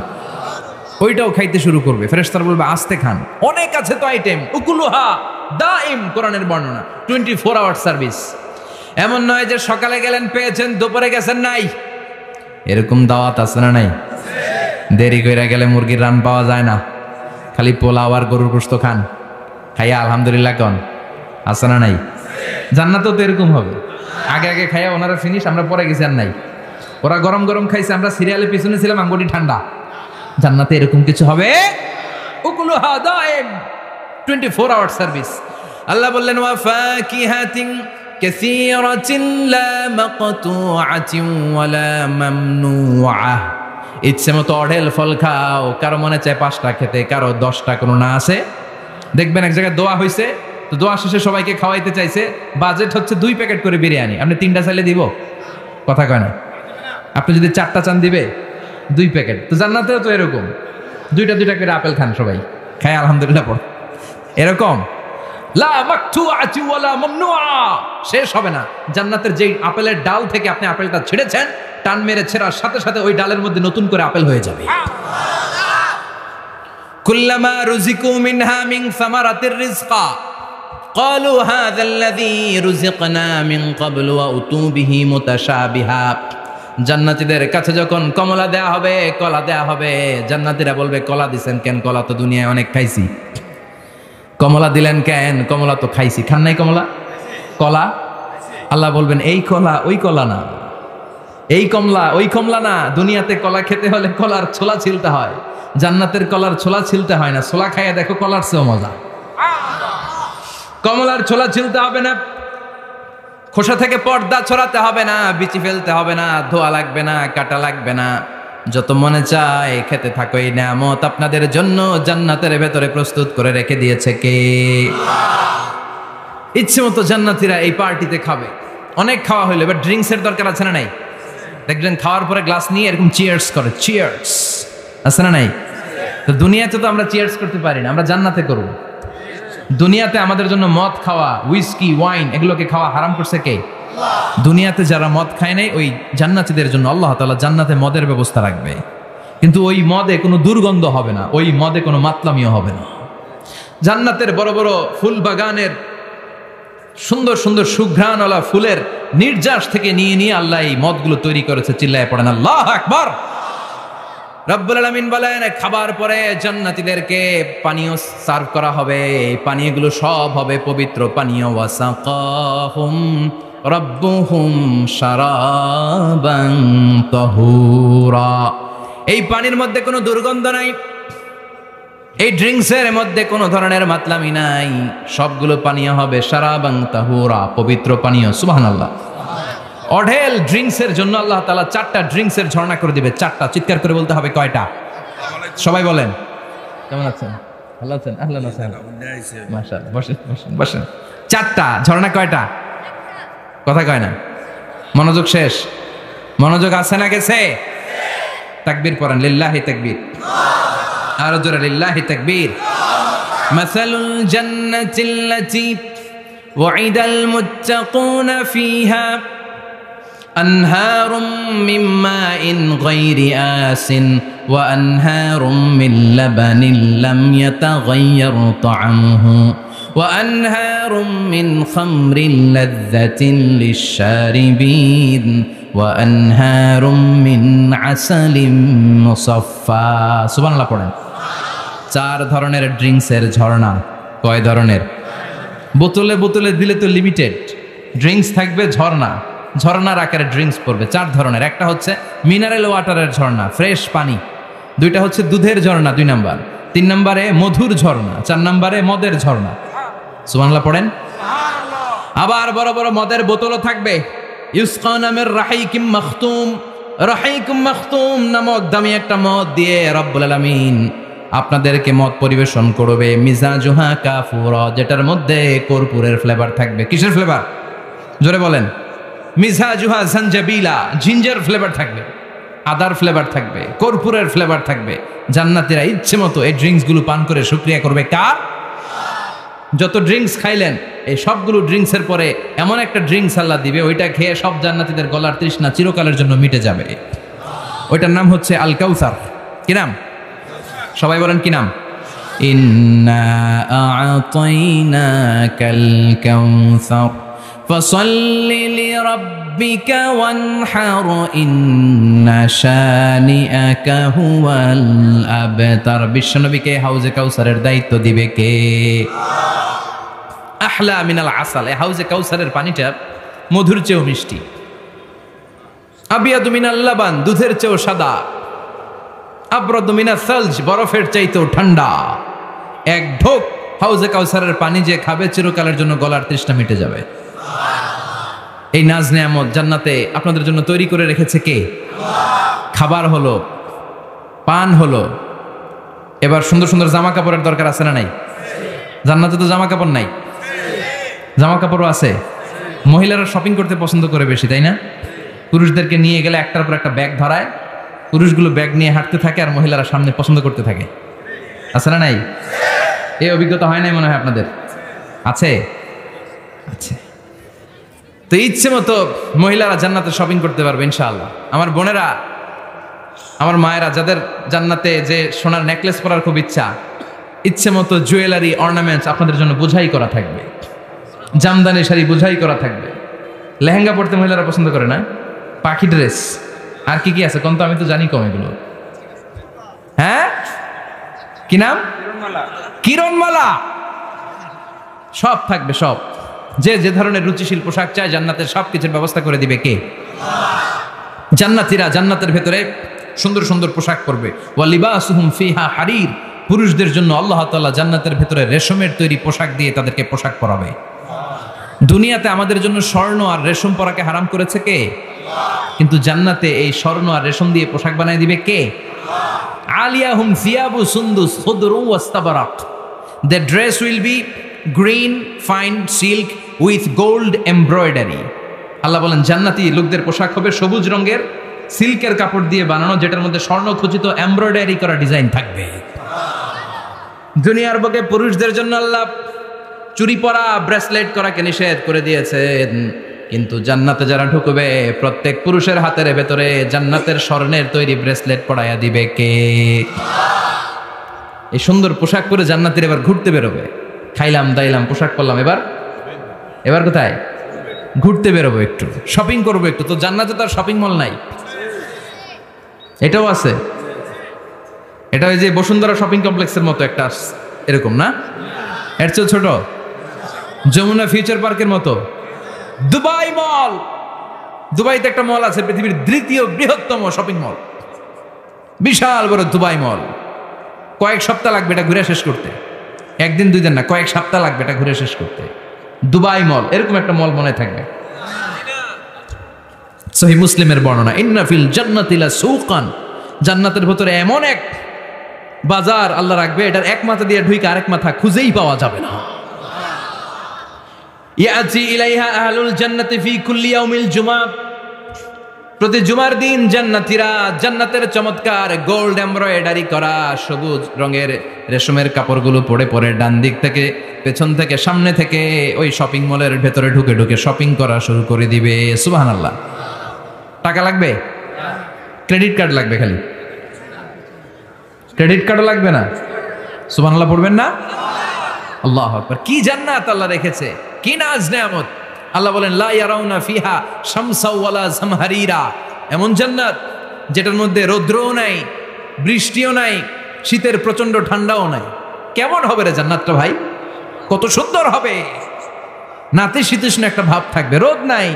ওইটাও খাইতে শুরু করবে। ফেরেশতারা বলবে আস্তে খান, অনেক আছে তো আইটেম। উকুলুহা দাইম, কোরআনের বর্ণনা, 24 আওয়ার সার্ভিস। এমন নয় যে সকালে গেলেন পেয়েছেন, দুপুরে গেছেন নাই। এরকম দাওয়াত আছে না নাই? দেরি কইরা গেলে মুরগির রান পাওয়া যায় না, খালি পোলাও আর গরুর গোশত খান, খাইয়া আলহামদুলিল্লাহ কন, আছে না নাই? জান্নাতেও তো এরকম হবে। আগে আগে খাইয়া ওনারা ফিনিশ, আমরা পরে গেছি আর নাই। ওরা গরম গরম খাইছে, আমরা সিরিয়ালের পিছনে ছিলাম, আঙ্গুটি ঠান্ডা। জান্নাতে এরকম কিছু হবে। উকুলুহা দাইম, 24 আওয়ার সার্ভিস। আল্লাহ বললেন ওয়া ফাকিহাতিন কাসীরাতিন লা মাকতুআতিন ওয়ালা মামনুআ। ইচ্ছে মতো অঢেল ফল খাও, কারো মনে চায় 5টা খেতে, কারো 10টা, কোনো না আছে। দেখবেন এক জায়গায় দোয়া হয়েছে, তো দোয়া শেষে সবাইকে খাওয়াইতে চাইছে, বাজেট হচ্ছে 2 প্যাকেট করে বিরিয়ানি। আপনি 3টা চাইলে দিব? কথা কয় না। আপনি যদি 4টা চান দিবে 2 প্যাকেট। তো জান্নাতেও তো এরকম, 2টা করে আপেল খান সবাই, খায় আলহামদুলিল্লাহ পড়। এরকম লা মাকতুআতি ওয়ালা মামনুআ, শেষ হবে না। জান্নাতের যেই আপেলের ডাল থেকে আপনি আপেলটা ছিঁড়েছেন, টান মেরে ছেড়ার সাথে সাথে ওই ডালের মধ্যে নতুন করে আপেল হয়ে যাবে। কুল্লামা রুজিকু মিনহা মিন সামারাতির রিজকা ক্বালু হাযাল্লাযী রুজিকনা মিন ক্বাবলু ওয়া উতু বিহি মুতাশাবিহা। জান্নাতীদের কাছে যখন কমলা দেয়া হবে, কলা দেয়া হবে, জান্নাতীরা বলবে কলা দিছেন কেন? কলা তো দুনিয়ায় অনেক খাইছি। কমলা দিলেন কেন? কমলা তো খাইছি। খান নাই কমলা? কলা? আল্লাহ বলবেন এই কলা ওই কলা না, এই কমলা ওই কমলা না। দুনিয়াতে কলা খেতে হলে কলার ছোলা ছিলতে হয়, জান্নাতের কলার ছোলা ছিলতে হয় না। ছোলা খাইয়া দেখো, কলার চেয়েও মজা। কমলার ছোলা ছিলতে হবে না, খোসা থেকে পর্দা ছড়াতে হবে না, বিচি ফেলতে হবে না, ধোয়া লাগবে না, কাটা লাগবে না। যত মনে চায় খেতে থাকো। এই নিয়ামত আপনাদের জন্য জান্নাতের ভেতরে প্রস্তুত করে রেখে দিয়েছে কে? ইচ্ছে মতো জান্নাতীরা এই পার্টিতে খাবে। অনেক খাওয়া হইলো, এবার ড্রিঙ্কসের দরকার আছে না নাই? দেখবেন খাওয়ার পরে গ্লাস নিয়ে এরকম চিয়ার্স করে, চিয়ার্স আছে না নাই? তো দুনিয়াতে তো আমরা চিয়ার্স করতে পারি না, আমরা জান্নাতে করব। দুনিয়াতে আমাদের জন্য মদ খাওয়া, উইস্কি, ওয়াইন এগুলোকে খাওয়া হারাম করছে কে? দুনিয়াতে যারা মদ খায় নাই ওই জান্নাতীদের জন্য আল্লাহ তাআলা জান্নাতে মদের ব্যবস্থা রাখবে, কিন্তু ওই মদে কোনো দুর্গন্ধ হবে না, ওই মদে কোনো মাতলামিও হবে না। জান্নাতের বড় বড় ফুল বাগানের সুন্দর সুন্দর সুঘ্রাণওয়ালা ফুলের নির্যাস থেকে নিয়ে নিয়ে আল্লাহ এই মদগুলো তৈরি করেছে। চিল্লায় পড়েন আল্লাহু আকবার। রব্বুল আলামিন বলেন, খাবার পরে জান্নাতীদেরকে পানীয় সার্ভ করা হবে, এই পানীয়গুলো সব হবে পবিত্র পানীয়। ওয়াসাকাহুম রাব্বুহুম শারাবান তাহুরা, এই পানির মধ্যে কোনো দুর্গন্ধ নাই, এই ড্রিঙ্কসের মধ্যে কোনো ধরনের মাতলামি নাই, সবগুলো পানীয় হবে শারাবান তাহুরা, পবিত্র পানীয়। সুবহানাল্লাহ। অঢেল ড্রিঙ্কসের জন্য আল্লাহ তাআলা 4টা ড্রিঙ্কসের ঝর্ণা করে দিবে। 4টা, চিৎকার করে বলতে হবে কয়টা? সবাই বলেন। কেমন আছেন? ভালো আছেন? আহলান ওয়াসাহলান, মাশাআল্লাহ। বসেন বসেন বসেন। 4টা ঝর্ণা কয়টা? কথা কয় না, মনোযোগ শেষ। মনোযোগ আছে না গেছে? তাকবীর পড়েন, লিল্লাহি তাকবীর। আরো জোরে লিল্লাহি তাকবীর। মাসালুল জান্নাতিল্লাতী ওয়াইদাল মুত্তাকুনা ফিহা أنهار من ماء غير آسن وأنهار من لبن لم يتغير طعمه وأنهار من خمر لذة للشاربين وأنهار من عسل مصفى سبحان الله পড়েন। 4 ধরনের ড্রিঙ্কসের ঝর্ণা। কয় ধরনের? বোতলে বোতলে দিলে তো লিমিটেড, ড্রিঙ্কস থাকবে ঝর্ণা, ঝর্ণার আকারে ড্রিঙ্কস পড়বে। 4 ধরনের। একটা হচ্ছে মিনারেল ওয়াটারের ঝর্ণা, ফ্রেশ পানি। 2টা হচ্ছে দুধের ঝর্ণা 2 নাম্বার। 3 নম্বরে মধুর ঝর্ণা। 4 নম্বরে মদের ঝর্ণা। সুবহানাল্লাহ পড়েন। আবার বড় বড় মদের বোতলও থাকবে। ইউসকা নামের রাহিকুম মাখতুম, রাহিকুম মাখতুম নামক দামি একটা মদ দিয়ে রব্বুল আলামিন আপনাদেরকে মদ পরিবেশন করবে। মিজাজুহা কাফুরা, যেটার মধ্যে কর্পূরের ফ্লেভার থাকবে। কিসের ফ্লেভার? জোরে বলেন। মিজাজুহা জানজাবিলা, জিঞ্জার ফ্লেভার থাকবে, আদার ফ্লেভার থাকবে, কর্পূরের ফ্লেভার থাকবে। জান্নাতীরা ইচ্ছে মতো এই ড্রিঙ্কসগুলো পান করে শুকরিয়া করবে কার? যত ড্রিঙ্কস খাইলেন এই সবগুলো ড্রিঙ্কসের পরে এমন একটা ড্রিঙ্কস আল্লাহ দিবে, ওইটা খেয়ে সব জান্নাতীদের গলার তৃষ্ণা চিরকালের জন্য মিটে যাবে। ওইটার নাম হচ্ছে আল কাউসার। কি নাম? সবাই বলেন কি নাম? ইন্না আ'তাইনাকাল কাউসার ফাসাল্লি লিরাব্বিকা ওয়ানহার ইন্না শানিআকা হুয়াল আবতার। বিশ্বনবীকে হাউজে কাউসারের দায়িত্ব দিবে কে? আহলা মিনাল আসাল। এই হাউজে কাউসারের পানিটা মধুর চেয়েও মিষ্টি। আবিয়াদু মিনাল লাবান, দুধের চেয়েও সাদা। আবরাদু মিনাস সালজ, বরফের চাইতেও ঠান্ডা। এক ঢোক হাউজে কাউসারের পানি যে খাবে চিরকালের জন্য গলার তৃষ্ণা মিটে যাবে। এই নাজ নেয়ামত জান্নাতে আপনাদের জন্য তৈরি করে রেখেছে কে? খাবার হলো, পান হলো, এবার সুন্দর সুন্দর জামা কাপড়ের দরকার আছে না নাই? জান্নাতে তো জামা কাপড় নাই, জামা কাপড়ও আছে। মহিলারা শপিং করতে পছন্দ করে বেশি, তাই না? পুরুষদেরকে নিয়ে গেলে একটার পর একটা ব্যাগ ধরায়, পুরুষগুলো ব্যাগ নিয়ে হাঁটতে থাকে আর মহিলারা সামনে পছন্দ করতে থাকে। আছে না নাই? এই অভিজ্ঞতা হয় নাই মনে হয় আপনাদের? আছে? আচ্ছা, তো ইচ্ছে মতো মহিলারা জান্নাতে শপিং করতে পারবে ইনশাআল্লাহ। আমার বোনেরা, আমার মায়েরা, যাদের জান্নাতে যে সোনার নেকলেস পরার খুব ইচ্ছা, ইচ্ছে মতো জুয়েলারি অর্নামেন্টস আপনাদের জন্য বোঝাই করা থাকবে। জামদানি শাড়ি বোঝাই করা থাকবে। লেহেঙ্গা পড়তে মহিলারা পছন্দ করে না? পাখি ড্রেস, আর কি কি আছে কোন তো? আমি তো জানি কম এগুলো। হ্যাঁ, কি নাম? কিরণমালা। সব থাকবে, সব। যে যে ধরনের রুচিশীল পোশাক চায় জান্নাতের সব কিছুর ব্যবস্থা করে দিবে কে? জান্নাতীরা জান্নাতের ভেতরে সুন্দর সুন্দর পোশাক পরবে। ওয়া লিবাসুহুম ফিহা হারির, পুরুষদের জন্য আল্লাহ তাআলা জান্নাতের ভেতরে রেশমের তৈরি পোশাক দিয়ে তাদেরকে পোশাক পরাবে। দুনিয়াতে আমাদের জন্য স্বর্ণ আর রেশম পরাকে হারাম করেছে কে? কিন্তু জান্নাতে এই স্বর্ণ আর রেশম দিয়ে পোশাক বানায় দিবে কে? আলিয়াহুম সিয়াবু সুন্দুস খুদরু ওয়াস্তাবারাক, the dress will be green fine silk with gold embroidery. Allah বলেন জান্নাতি লোকদের পোশাক হবে সবুজ রঙের সিল্কের কাপড় দিয়ে বানানো, যেটার মধ্যে স্বর্ণখচিত এমব্রয়ডারি করা ডিজাইন থাকবে। দুনিয়ার বুকে পুরুষদের জন্য আল্লাহ চুরি পরা, ব্রেসলেট করাকে নিষেধ করে দিয়েছেন, কিন্তু জান্নাতে যারা ঢুকবে প্রত্যেক পুরুষের হাতের ভেতরে জান্নাতের স্বর্ণের তৈরি ব্রেসলেট পরাইয়া দিবে কে? এই সুন্দর পোশাক পরে জান্নাতের এবার ঘুরতে বেরোবে। খাইলাম দাইলাম, পোশাক পরলাম, এবার কোথায়? ঘুরতে বেরোবো, একটু শপিং করবো একটু। তো জান্নাতে তো আর শপিং মল নাই, এটাও আছে। এটা ওই যে বসুন্ধরা শপিং কমপ্লেক্সের মতো একটা এরকম না, এর চেয়ে ছোট, যমুনা ফিউচার পার্কের মতো। দুবাই মল, দুবাইতে একটা মল আছে, পৃথিবীর দ্বিতীয় বৃহত্তম শপিং মল, বিশাল বড় দুবাই মল। কয়েক সপ্তাহ লাগবে এটা ঘুরে শেষ করতে, একদিন দুই দিন না, কয়েক সপ্তাহ লাগবে এটা ঘুরে শেষ করতে। দুবাই মল, এরকম একটা মল মনে থাকবে। সহিহ মুসলিমের বর্ণনা, ইন্না ফিল জান্নাতি লা সুকান, জান্নাতের ভিতরে এমন এক বাজার আল্লাহ রাখবে, এটার এক মাথা দিয়ে ঢুকে আরেক মাথা খুঁজেই পাওয়া যাবে না। ইয়াতি ইলাইহা আহলুল জান্নাতি ফি কুল্লি ইয়াউমিল জুমআ, প্রতি জুমার দিন জান্নাতীরা জান্নাতের চমৎকার গোল্ড এমব্রয়ডারি করা সবুজ রঙের রেশমের কাপড়গুলো পরে পরে ডান দিক থেকে, পেছন থেকে, সামনে থেকে ওই শপিং মলের ভেতরে ঢুকে ঢুকে শপিং করা শুরু করে দিবে। সুবহানাল্লাহ। টাকা লাগবে? ক্রেডিট কার্ড লাগবে, খালি ক্রেডিট কার্ডও লাগবে না। সুবহানাল্লাহ পড়বেন না? আল্লাহু আকবার। কি জান্নাত আল্লাহ রেখেছে, কি নাজ নেয়ামত। আল্লাহ বলেন লা ইয়ারাউনা ফিহা শামসা ওয়ালা জামহারিরা, এমন জান্নাত যেটার মধ্যে রৌদ্রও নাই, বৃষ্টিও নাই, শীতের প্রচন্ড ঠান্ডাও নাই। কেমন হবে রে জান্নাতটা ভাই, কত সুন্দর হবে। নাতিশীতোষ্ণ একটা ভাব থাকবে, রোদ নাই,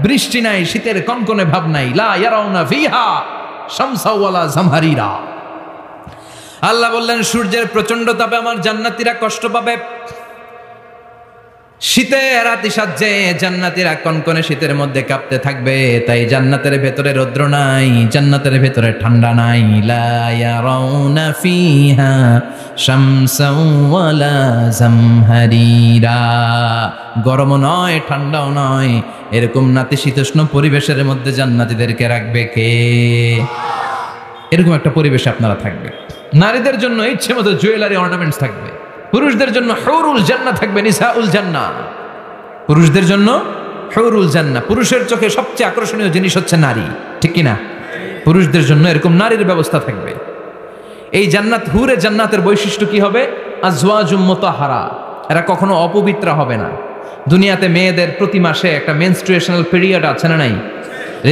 বৃষ্টি নাই, শীতের কনকনে ভাব নাই। লা ইয়ারাউনা ফিহা শামসা ওয়ালা জামহারিরা। আল্লাহ বললেন সূর্যের প্রচন্ড তাপে আমার জান্নাতীরা কষ্ট পাবে, শীতে রাতি সাজে জান্নাতীরা কনকনে শীতের মধ্যে কাঁপতে থাকবে। তাই জান্নাতের ভেতরে রৌদ্র নাই, জান্নাতের ভেতরে ঠান্ডা নাই। লা ইয়ারাউনা ফিহা শামসাও ওয়ালা জামহারিরা, গরম নয় ঠান্ডাও নয়, এরকম নাতিশীতোষ্ণ পরিবেশের মধ্যে জান্নাতীদেরকে রাখবে কে? এরকম একটা পরিবেশে আপনারা থাকবে। নারীদের জন্য ইচ্ছে মতো জুয়েলারি অর্নামেন্টস থাকবে, পুরুষদের জন্য হুরুল জান্নাহ থাকবে, নিসাউল জান্নাহ। পুরুষদের জন্য হুরুল জান্নাহ, পুরুষের চোখে সবচেয়ে আকর্ষণীয় জিনিস হচ্ছে নারী, ঠিক কিনা? পুরুষদের জন্য এরকম নারীর ব্যবস্থা থাকবে। এই জান্নাত, হুরে জান্নাতের বৈশিষ্ট্য কি হবে? আজওয়াজুম মুতাহহারা, এরা কখনো অপবিত্র হবে না। দুনিয়াতে মেয়েদের প্রতি মাসে একটা মেনস্ট্রুয়েশনাল পিরিয়ড আছে না নাই,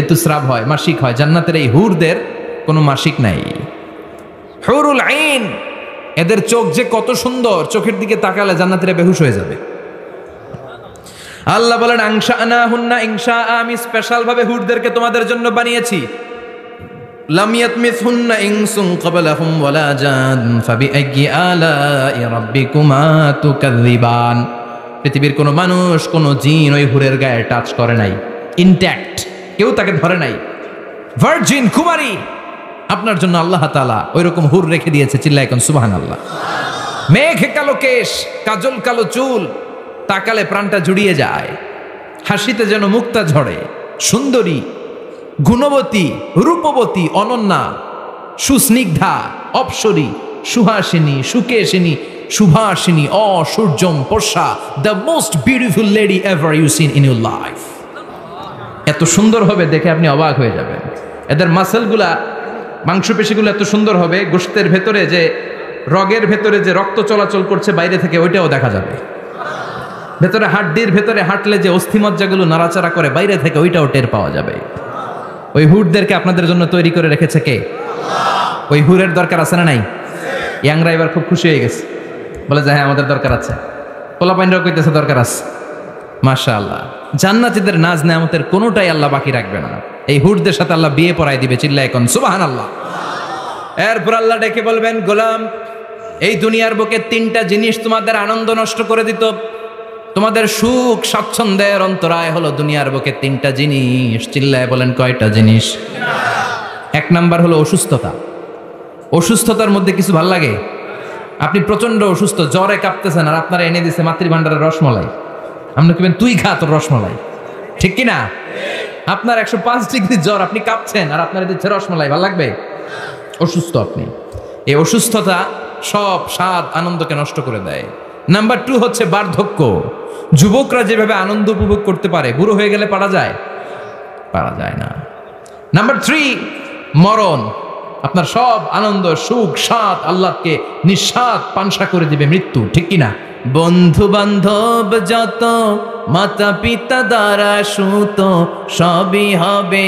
ঋতুস্রাব হয়, মাসিক হয়। জান্নাতের এই হুরদের কোনো মাসিক নাই। হুরুল আইন, এদের চোখ যে কত সুন্দর, চোখের দিকে তাকালে জান্নাতীরা বেহুশ হয়ে যাবে। আল্লাহ বলেন আনশানাহুন্না ইনশা, আমি স্পেশাল ভাবে হুরদেরকে তোমাদের জন্য বানিয়েছি। লাম ইয়াতমিসহুন্না ইনসুন ক্বাবলাহুম ওয়ালা জান ফাবিআইয়ি আলাই রাব্বিকুমা তুকাযযিবান। পৃথিবীর কোনো মানুষ, কোনো জিন ওই হুরের গায়ে টাচ করে নাই, ইনট্যাক্ট, কেউ তাকে ধরে নাই। ভার্জিন কুমারী, আপনার জন্য আল্লাহ তাআলা ওইরকম হুর রেখে দিয়েছে। চিল্লায় এখন সুবহানাল্লাহ। মেঘে কালো কেশ, কাজল কালো চুল, তাকালে প্রাণটা জুড়িয়ে যায়, হাসিতে যেন মুক্তা ঝরে, সুন্দরী, গুণবতী, রূপবতী, অনন্যা, সুস্নিগ্ধা, অপ্সরী, সুহাসিনী, সুকেশিনী, সুভাষিনী, অসূর্যম পোষা, the most beautiful lady ever you seen in your life. এত সুন্দর হবে দেখে আপনি অবাক হয়ে যাবেন। এদের মাসেলগুলা, মাংসপেশিগুলো এত সুন্দর হবে, গোশতের ভেতরে যে রগের ভেতরে যে রক্ত চলাচল করছে বাইরে থেকে, ওইটাও দেখা যাবে। ভেতরে হাড্ডির ভেতরে হাঁটলে যে অস্থিমজ্জাগুলো নাড়াচাড়া করে বাইরে থেকে, ওইটাও টের পাওয়া যাবে। ওই হুরদেরকে আপনাদের জন্য তৈরি করে রেখেছে কে? ওই হুরের দরকার আছে না নাই? ইয়াংরা এবার খুব খুশি হয়ে গেছে, বলে যে হ্যাঁ আমাদের দরকার আছে। পোলাপাইনরাও কইতেছে দরকার আছে। মাশাআল্লাহ, জান্নাতীদের নাজ নেয়ামতের কোনোটাই আল্লাহ বাকি রাখবে না। এই হুরদের সাথে আল্লাহ বিয়ে পড়াই দিবে। চিল্লায় এখন সুবহানাল্লাহ। এরপর আল্লাহ ডেকে বলবেন, গোলাম, এই দুনিয়ার বুকে তিনটা জিনিস তোমাদের আনন্দ নষ্ট করে দিত, তোমাদের সুখ স্বাচ্ছন্দ্যের অন্তরায় হলো দুনিয়ার বুকে তিনটা জিনিস। চিল্লায় বলেন কয়টা জিনিস? এক নাম্বার হলো অসুস্থতা। অসুস্থতার মধ্যে কিছু ভাল লাগে? আপনি প্রচন্ড অসুস্থ, জ্বরে কাঁপতেছেন, আর আপনারা এনে দিছে মাতৃভান্ডারের রসমলাই, আপনি কিবেন তুই খা তোর রসমলাই, ঠিক কিনা? আপনার 105 ডিগ্রি জ্বর, আপনি কাঁপছেন, আর আপনার দিচ্ছে রসমালাই, ভালো লাগবে? অসুস্থ আপনি। এই অসুস্থতা সব স্বাদ আনন্দকে নষ্ট করে দেয়। নাম্বার 2 হচ্ছে বার্ধক্য। যুবকরা যেভাবে আনন্দ উপভোগ করতে পারে, বুড়ো হয়ে গেলে পারা যায়? পারা যায় না। নাম্বার 3 মরণ। আপনার সব আনন্দ, সুখ, স্বাদ আল্লাহকে নিঃস্বাদ পানসা করে দিবে মৃত্যু, ঠিক কিনা? বন্ধু বান্ধব যত, মাতা পিতা দ্বারা সুত, সবই হবে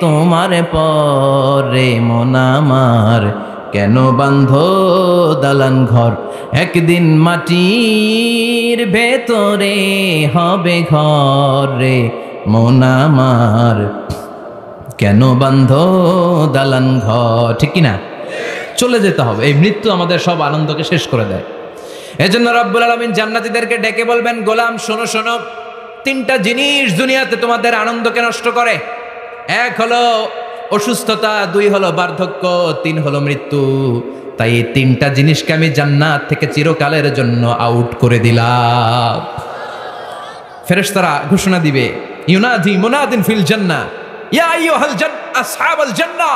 তোমার পরে। মন আমার কেন বান্ধ দালান ঘর, একদিন মাটির ভেতরে হবে ঘর রে। মন আমার কেন বান্ধ দালান ঘর, ঠিক কিনা? চলে যেতে হবে। এই মৃত্যু আমাদের সব আনন্দকে শেষ করে দেয়। এজন্য রব্বুল আলামিন জান্নাতীদেরকে ডেকে বলবেন, গোলাম শোনো শোনো, 3টা জিনিস দুনিয়াতে তোমাদের আনন্দকে নষ্ট করে। 1 হলো অসুস্থতা, 2 হলো বার্ধক্য, 3 হলো মৃত্যু। তাই এই 3টা জিনিসকে আমি জান্নাত থেকে চিরকালের জন্য আউট করে দিলাম। ফেরেশতারা ঘোষণা দিবে, ইউনাদি মুনাদিন ফিল জান্নাহ, ইয়া আইয়ুহাল আসহাবাল জান্নাহ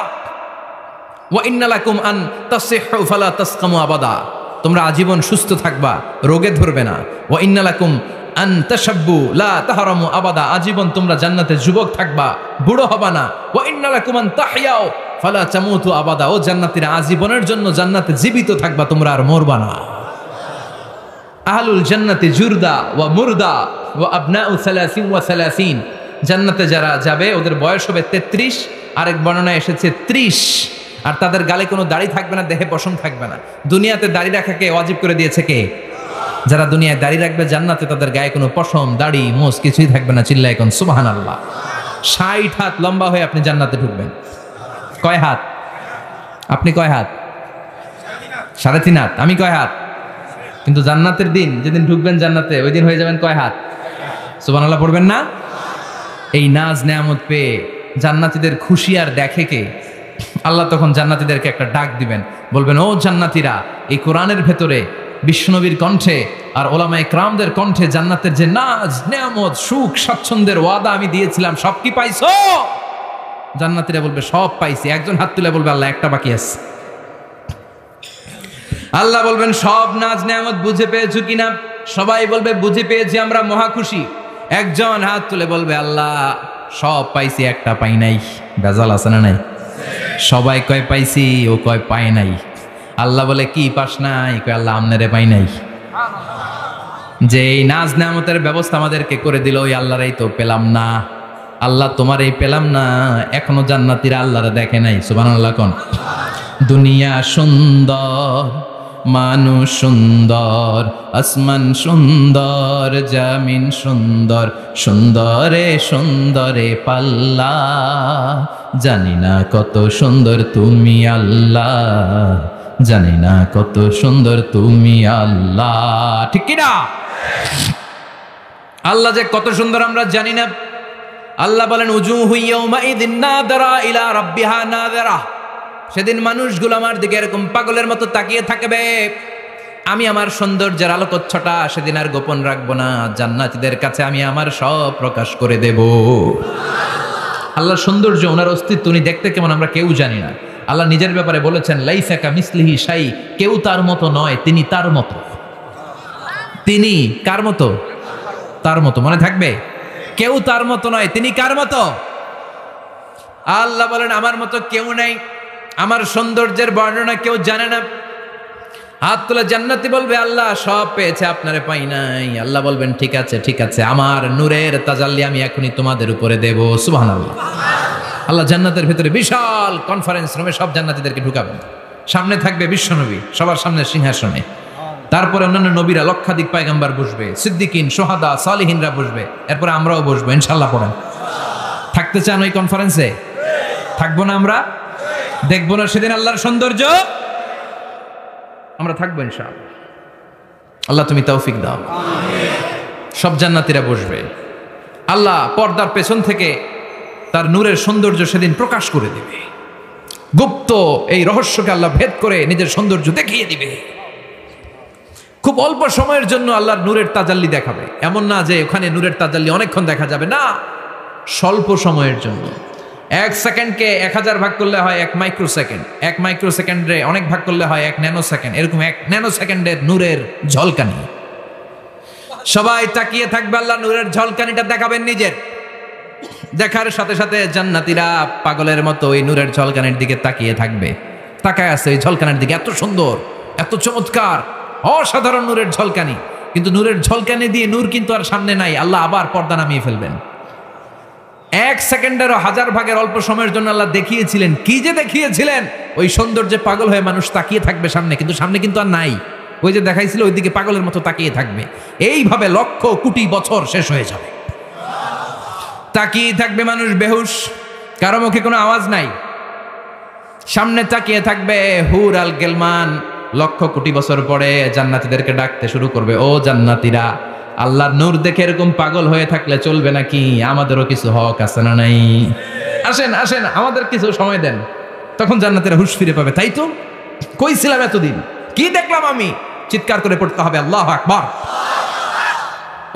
ওয়া ইন্না লাকুম আন তাসিহু ফালা তাসকামু আবাদা। তোমরা আজীবন সুস্থ থাকবা, রোগে ধরবে না। ওয়া ইন্না লাকুম আন তাশাব্বু লা তাহরামু আবাদা। আজীবন তোমরা জান্নাতে যুবক থাকবা, বুড়ো হবা না। ওয়া ইন্না লাকুম আন তাহইয়াও ফালা তামুতু আবাদা। ও জান্নাতীরা, আজীবনের জন্য জান্নাতে জীবিত থাকবা, তোমরা আর মরবা না। আহলুল জান্নাতি জুরদা ওয়া মুরদা ওয়া আবনাউ 30 ওয়া 30। জান্নাতে যারা যাবে ওদের বয়স হবে 33, আরেক বর্ণনায় এসেছে 30। আর তাদের গালে কোনো দাড়ি থাকবে না, দেহে পশম থাকবে না। দুনিয়াতে দাড়ি রাখাকে ওয়াজিব করে দিয়েছে কে? যারা দুনিয়ায় দাড়ি রাখবে, জান্নাতে তাদের গায়ে কোনো পশম, দাড়ি, মোজ কিছুই থাকবে না। চিল্লায় এখন সুবহানাল্লাহ। 60 হাত লম্বা হয়ে আপনি জান্নাতে ঢুকবেন। কয় হাত? আপনি কয় হাত? 3.5 হাত। আমি কয় হাত? কিন্তু জান্নাতের দিন, যেদিন ঢুকবেন জান্নাতে, ওই দিন হয়ে যাবেন কয় হাত? সুবহানাল্লাহ পড়বেন না? এই নাজ নেয়ামত পেয়ে জান্নাতীদের খুশি আর দেখে কে? আল্লাহ তখন জান্নাতীদেরকে একটা ডাক দিবেন, বলবেন, ও জান্নাতীরা, এই কোরআনের ভেতরে বিশ্বনবীর কণ্ঠে আর ওলামায়ে কেরামদের কণ্ঠে জান্নাতের যে নাজ নেয়ামত, সুখ, স্বাচ্ছন্দ্যের ওয়াদা আমি দিয়েছিলাম, সব কি পাইছো? জান্নাতীরা বলবে, সব পাইছি। একজন হাত তুলে বলবে, আল্লাহ একটা বাকি আছে। আল্লাহ বলবেন, সব নাজ নেয়ামত বুঝে পেয়েছো কিনা? সবাই বলবে, বুঝে পেয়েছি, আমরা মহা খুশি। একজন হাত তুলে বলবে, আল্লাহ সব পাইছি, একটা পাই নাই। বেজাল আছে না নাই? সবাই কয় পাইছি, ও কয় পাই নাই। আল্লাহ বলে, কি পাস নাই? কয়, আল্লাহ আমনেরে পাই নাই। যে এই নাজ নেয়ামতের ব্যবস্থা আমাদেরকে করে দিল, ওই আল্লাহরই তো পেলাম না। আল্লাহ তোমার এই পেলাম না, এখনো জান্নাতীরা আল্লাহরে দেখে নাই। সুবহানাল্লাহ কোন? দুনিয়া সুন্দর, মানুষ সুন্দর, আসমান সুন্দর, জামিন সুন্দর, সুন্দরে সুন্দরে পাল্লা। জানি না কত সুন্দর তুমি আল্লাহ, জানি না কত সুন্দর তুমি আল্লাহ, ঠিক কিনা? আল্লাহ যে কত সুন্দর আমরা জানি না। আল্লাহ বলেন, উজুহু ইয়াউমাইযিন নাযিরা ইলা রাব্বিহা নাযিরা। সেদিন মানুষগুলো আমার দিকে এরকম পাগলের মতো তাকিয়ে থাকবে। আমি আমার সৌন্দর্যের আলোকচ্ছটা সেদিন আর গোপন রাখবো না। জান্নাতীদের কাছে আমি আমার সব প্রকাশ করে দেব। আল্লাহর সৌন্দর্য, ওনার অস্তিত্ব, উনি দেখতে কেমন আমরা কেউ জানি না। আল্লাহ নিজের ব্যাপারে বলেছেন, লাইসা কামিসলিহি শাই, কেউ তার মতো নয়, তিনি তার মতো। তিনি কার মতো? তার মতো। মনে থাকবে? কেউ তার মতো নয়, তিনি কার মতো? আল্লাহ বলেন, আমার মতো কেউ নাই। আমার সৌন্দর্যের বর্ণনা কেউ জানে না। হাত তুলে জান্নাতি বলবে, আল্লাহ সব পেয়েছে, আপনারে পাই নাই। আল্লাহ বলবেন, ঠিক আছে ঠিক আছে, আমার নূরের তাজাল্লি আমি এখনই তোমাদের উপরে দেব। সুবহানাল্লাহ। আল্লাহ জান্নাতের ভিতরে বিশাল কনফারেন্স রুমে সব জান্নাতীদেরকে ঢুকাবেন। সামনে থাকবে বিশ্বনবী, সবার সামনে সিংহাসনে। তারপরে অন্যান্য নবীরা, লক্ষাধিক পয়গম্বর বসবে, সিদ্দিকিন, সোহাদা, সালিহিনরা বসবে। এরপরে আমরাও বসবো, ইনশাআল্লাহ। পড়েন, থাকতে চান ওই কনফারেন্সে? থাকবো না আমরা? দেখবো না সেদিন আল্লাহর সৌন্দর্য? আমরা থাকবো ইনশাআল্লাহ। আল্লাহ তুমি তৌফিক দাও। সব জান্নাতীরা বসবে। আল্লাহ পর্দার পেছন থেকে তার নূরের সৌন্দর্য সেদিন প্রকাশ করে দিবে। গুপ্ত এই রহস্যকে আল্লাহ ভেদ করে নিজের সৌন্দর্য দেখিয়ে দিবে। খুব অল্প সময়ের জন্য আল্লাহর নূরের তাজাল্লি দেখাবে। এমন না যে ওখানে নূরের তাজাল্লি অনেকক্ষণ দেখা যাবে, না। স্বল্প সময়ের জন্য। 1 সেকেন্ডকে 1000 ভাগ করলে হয় 1 মাইক্রোসেকেন্ড, 1 মাইক্রোসেকেন্ডে অনেক ভাগ করলে হয় 1 ন্যানো সেকেন্ড। এরকম 1 ন্যানো সেকেন্ডের নূরের ঝলকানি। সবাই তাকিয়ে থাকবে, আল্লাহ নূরের ঝলকানিটা দেখাবেন নিজের। দেখার সাথে সাথে জান্নাতীরা পাগলের মতো ওই নূরের ঝলকানির দিকে তাকিয়ে থাকবে। তাকায় আছে ওই ঝলকানির দিকে, এত সুন্দর, এত চমৎকার, অসাধারণ নূরের ঝলকানি। কিন্তু নূরের ঝলকানি দিয়ে নূর কিন্তু আর সামনে নাই, আল্লাহ আবার পর্দা নামিয়ে ফেলবেন। 1 সেকেন্ডেরও 1000 ভাগের অল্প সময়ের জন্য আল্লাহ দেখিয়েছিলেন। কি যে দেখিয়েছিলেন, ওই সৌন্দর্যে পাগল হয়ে মানুষ তাকিয়ে থাকবে সামনে, কিন্তু সামনে কিন্তু আর নাই। ওই যে দেখাইছিল ওইদিকে পাগলের মতো তাকিয়ে থাকবে। এইভাবে লক্ষ কোটি বছর শেষ হয়ে যাবে, তাকিয়ে থাকবে মানুষ বেহুশ, কারো মুখে কোনো আওয়াজ নাই, সামনে তাকিয়ে থাকবে হুর আল গেলমান। লক্ষ কোটি বছর পরে জান্নাতীদেরকে ডাকতে শুরু করবে, ও জান্নাতীরা, আল্লাহর নূর দেখে এরকম পাগল হয়ে থাকলে চলবে নাকি? আমাদেরও কিছু হক আছে না নাই? আসেন আসেন, আমাদের কিছু সময় দেন। তখন জান্নাতীরা হুঁশ ফিরে পাবে, তাই তো কই ছিলাম এতদিন, কি দেখলাম আমি? চিৎকার করে পড়তে হবে আল্লাহু আকবার।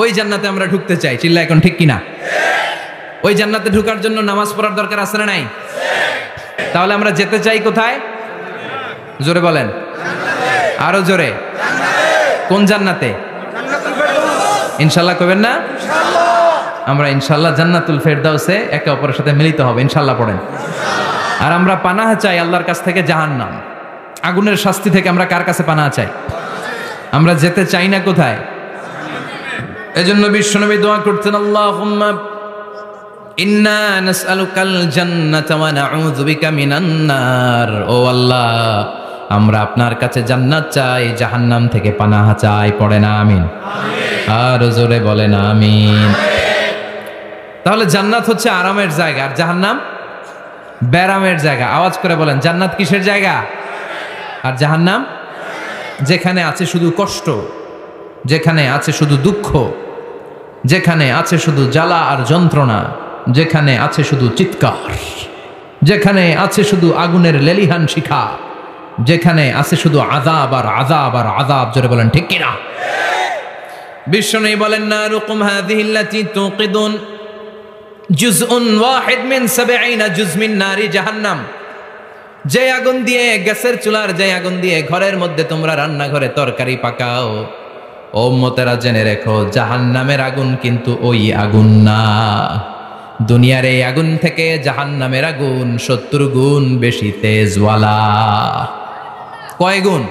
ওই জান্নাতে আমরা ঢুকতে চাই, চিল্লা এখন ঠিক কিনা? ওই জান্নাতে ঢোকার জন্য নামাজ পড়ার দরকার আছে না নাই? তাহলে আমরা যেতে চাই কোথায়? জোরে বলেন, আরো জোরে। কোন জান্নাতে? ইনশাল্লাহ কইবেন না? আমরা ইনশাল্লাহ জান্নাতুল ফেরদাউসে একে অপরের সাথে মিলিত হবে, ইনশাল্লাহ পড়েন। আর আমরা পানাহ চাই আল্লাহর কাছ থেকে জাহান্নাম, আগুনের শাস্তি থেকে। আমরা কার কাছে পানাহ চাই? আমরা যেতে চাই না কোথায়? এজন্য বিশ্বনবী দোয়া করতেন, আল্লাহুম্মা ইন্না নাসআলুকাল জান্নাতা ওয়া নাউযু বিকা মিনান নার। ও আল্লাহ, আমরা আপনার কাছে জান্নাত চাই, জাহান্নাম থেকে পানাহ চাই। পড়েন আমিন। আর জোরে বলেন আমিন। তাহলে জান্নাত হচ্ছে আরামের জায়গা, আর জাহান্নাম ব্যারামের জায়গা। আওয়াজ করে বলেন, জান্নাত কিসের জায়গা আর জাহান্নাম? যেখানে আছে শুধু কষ্ট, যেখানে আছে শুধু দুঃখ, যেখানে আছে শুধু জ্বালা আর যন্ত্রণা, যেখানে আছে শুধু চিৎকার, যেখানে আছে শুধু আগুনের লেলিহান শিখা, যেখানে আছে শুধু আযাব আর আযাব আর আযাব। জোরে বলেন ঠিক কিনা? বিশ্বনবী বলেন, নারুকুম হাযিহিল্লাতী তুকিদুন জুজউন ওয়াহিদ মিন 70 জুজ মিন নারি জাহান্নাম। যে আগুন দিয়ে, গ্যাসের চুলার যে আগুন দিয়ে ঘরের মধ্যে তোমরা রান্নাঘরে তরকারি পাকাও, ও উম্মতেরা জেনে রেখো, জাহান্নামের আগুন কিন্তু ওই আগুন না। দুনিয়ার এই আগুন থেকে জাহান্নামের আগুন 70 গুণ বেশি তেজওয়ালা। কয় গুণ?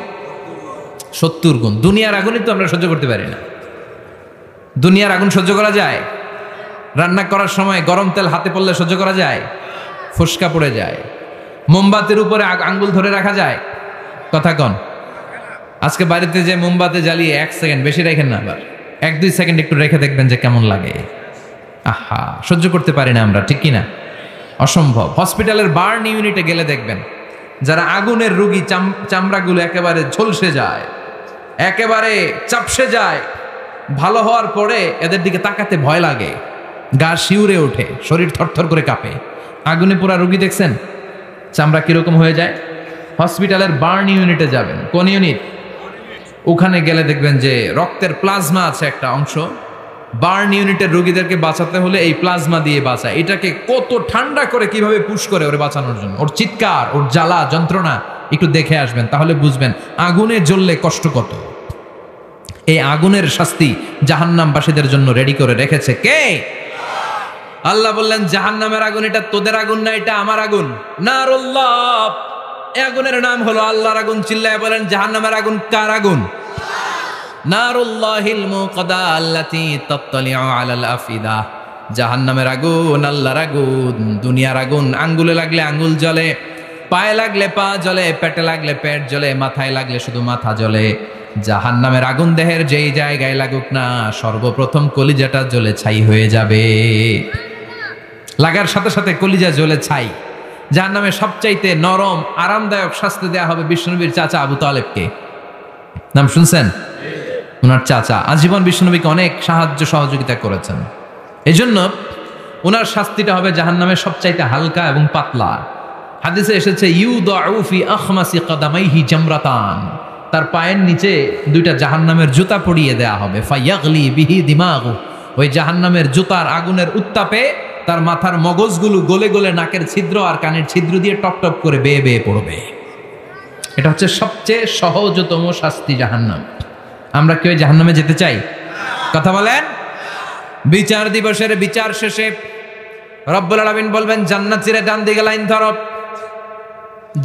70 গুণ। দুনিয়ার আগুনই তো আমরা সহ্য করতে পারি না। দুনিয়ার আগুন সহ্য করা যায়? রান্না করার সময় গরম তেল হাতে পড়লে সহ্য করা যায়? ফুসকা পড়ে যায়। মোমবাতির উপরে আঙ্গুল ধরে রাখা যায়? কথা কন। আজকে বাড়িতে যে মোমবাতি জ্বালিয়ে 1 সেকেন্ড বেশি রাখেন না, আবার 1-2 সেকেন্ড একটু রেখে দেখবেন যে কেমন লাগে। আহা, সহ্য করতে পারি না আমরা, ঠিক কিনা? অসম্ভব। হসপিটালের বার্ন ইউনিটে গেলে দেখবেন যারা আগুনের রোগী, চামড়াগুলো একেবারে ঝলসে যায়, একেবারে চাপসে যায়। ভালো হওয়ার পরে এদের দিকে তাকাতে ভয় লাগে, গা শিউরে ওঠে, শরীর থরথর করে কাঁপে। আগুনে পোড়া রোগী দেখছেন চামড়া কিরকম হয়ে যায়? হসপিটালের বার্ন ইউনিটে যাবেন। কোন ইউনিট? ওখানে গেলে দেখবেন যে রক্তের প্লাজমা আছে একটা অংশ। বার্ন ইউনিটের রোগীদেরকে বাঁচাতে হলে এই প্লাজমা দিয়ে বাঁচায়। এটাকে কত ঠান্ডা করে কিভাবে পুশ করে ওরে বাঁচানোর জন্য, ওর চিৎকার, ওর জ্বালা যন্ত্রণা একটু দেখে আসবেন, তাহলে বুঝবেন আগুনে জ্বললে কষ্ট কত। এই আগুনের শাস্তি জাহান্নামবাসীদের জন্য রেডি করে রেখেছে কে? আল্লাহ বললেন, জাহান্নামের আগুন এটা তোদের আগুন না, এটা আমার আগুন। নারুল্লাহ, এই আগুনের নাম হলো আল্লাহর আগুন। চিল্লায় বলেন, জাহান্নামের আগুন কার আগুন? নারুল্লাহিল মুকাদা আল্লাতী তাত্তালিউ আলাল আফিদা। জাহান্নামের আগুন আল্লাহর আগুন। দুনিয়ার আগুন আঙ্গুলে লাগলে আঙ্গুল জ্বলে, পায়ে লাগলে পা জ্বলে, পেটে লাগলে পেট জ্বলে, মাথায় লাগলে শুধু মাথা জ্বলে। জাহান্নামের আগুন দেহের যেই জায়গায় লাগুক না, সর্বপ্রথম কলিজাটা জ্বলে ছাই হয়ে যাবে। লাগার সাথে সাথে কলিজা জ্বলে ছাই। জাহান্নামে সবচাইতে নরম আরামদায়ক শাস্তি দেয়া হবে বিশ্বনবীর চাচা আবু তালেবকে। নাম শুনছেন? ওনার চাচা আজীবন বিশ্বনবীকে অনেক সাহায্য সহযোগিতা করেছেন। এজন্য ওনার শাস্তিটা হবে জাহান্নামের সবচাইতে হালকা এবং পাতলা। হাদিসে এসেছে, ইউদাউ ফি আখমাসি কদামাইহি জামরাতান। তার পায়ের নিচে 2টা জাহান্নামের জুতা পরিয়ে দেয়া হবে। ফায়াগলি বিহি দিমাগু। ওই জাহান্নামের জুতার আগুনের উত্তাপে তার মাথার মগজগুলো গলে গলে নাকের ছিদ্র আর কানের ছিদ্র দিয়ে টপ টপ করে বেয়ে বেয়ে পড়বে। এটা হচ্ছে সবচেয়ে সহজতম শাস্তি, জাহান্নাম। আমরা কেউ জাহান্নামে যেতে চাই? কথা বলেন। বিচার দিবসের বিচার শেষে রব্বুল আলামিন বলবেন, জান্নাতীরা ডান দিকে লাইন ধরো,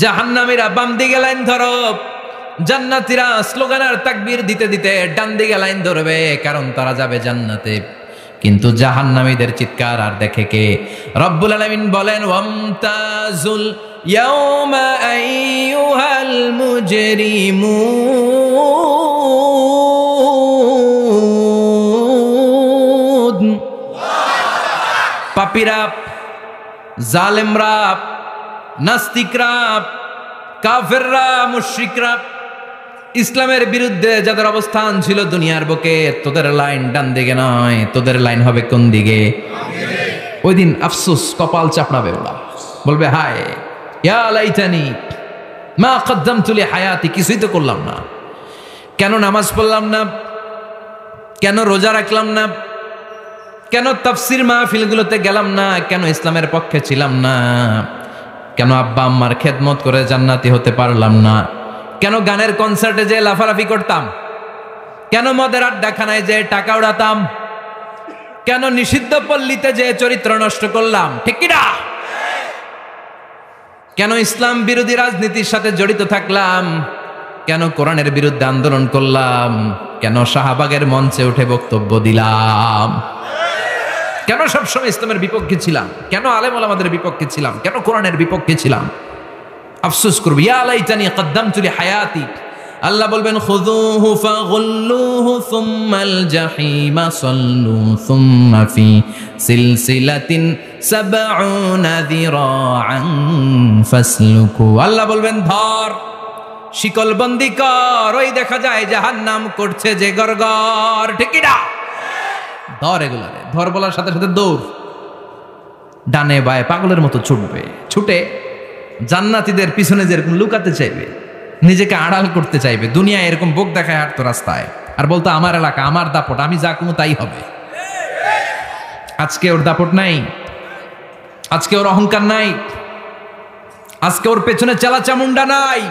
জাহান্নামীরা বাম দিকে লাইন ধরো। জান্নাতীরা স্লোগান আর তাকবীর দিতে দিতে ডান দিকে লাইন ধরবে, কারণ তারা যাবে জান্নাতে। কিন্তু জাহান্নামীদের চিৎকার আর দেখে কে? রব্বুল আলামিন বলেন, ওয়ামতাজুল ইয়াউমা আইয়ুহাল মুজরিমুন। পাপীরা, জালেমরা, নাস্তিকরা, কাফেররা, মুশরিকরা, ইসলামের বিরুদ্ধে যাদের অবস্থান ছিল দুনিয়ার বুকে, তোদের লাইন ডান দিকে নয়, তোদের লাইন হবে কোন দিকে? ওই দিন আফসোস, কপাল চাপড়াবে ওরা, বলবে হায় ইয়া লাইতানি মা কদ্দামতু লি হায়াতি, কিছুই তো করলাম না, কেন নামাজ পড়লাম না, কেন রোজা রাখলাম না, কেন তাফসীর মাহফিলগুলোতে গেলাম না, কেন ইসলামের পক্ষে ছিলাম না, কেন আব্বা আম্মার খেদমত করে জান্নাতি হতে পারলাম না, কেন গানের কনসার্টে যে লাফালাফি করতাম, কেন মদের আড্ডাখানায় যে টাকা উড়াতাম, কেন নিষিদ্ধ পল্লীতে যে চরিত্র নষ্ট করলাম, ঠিক কি না? কেন ইসলাম বিরোধী রাজনীতির সাথে জড়িত থাকলাম, কেন কোরআনের বিরুদ্ধে আন্দোলন করলাম, কেন শাহবাগের মঞ্চে উঠে বক্তব্য দিলাম, কেন সবসময় ইসলামের বিপক্ষে ছিলাম, কেন আলেম ওলামাদের বিপক্ষে ছিলাম, কেন কোরআনের বিপক্ষে ছিলাম? আফসোস করব, ইয়া লাইতানি কদ্দামতু লি হায়াতি। আল্লাহ বলবেন, খুযুহু ফাগুল্লুহু সুম্মাল জাহিমা সাল্লু সুম্মা ফি সিলসিলাতিন সাবউনা যিরাআন ফাসলুকু। আল্লাহ বলবেন, ধর, শিকলবন্দি কর, ওই দেখা যায় জাহান্নাম করছে যে গরগর, ঠিক কি না? ধর এগুলারে, ধর বলার সাথে সাথে দৌড়, ডানে বায়ে পাগলের মতো ছুটবে, ছুটে জান্নাতীদের পিছনে যেরকম লুকাতে চাইবে, নিজেকে আড়াল করতে চাইবে, দুনিয়া এরকম বুক দেখায় হাঁটতো রাস্তায়, আর বলতো আমার এলাকা, আমার দাপট, আমি যা কোনো তাই হবে। আজকে ওর দাপট নাই, আজকে ওর অহংকার নাই, আজকে ওর পেছনে চালা চামুন্ডা নাই,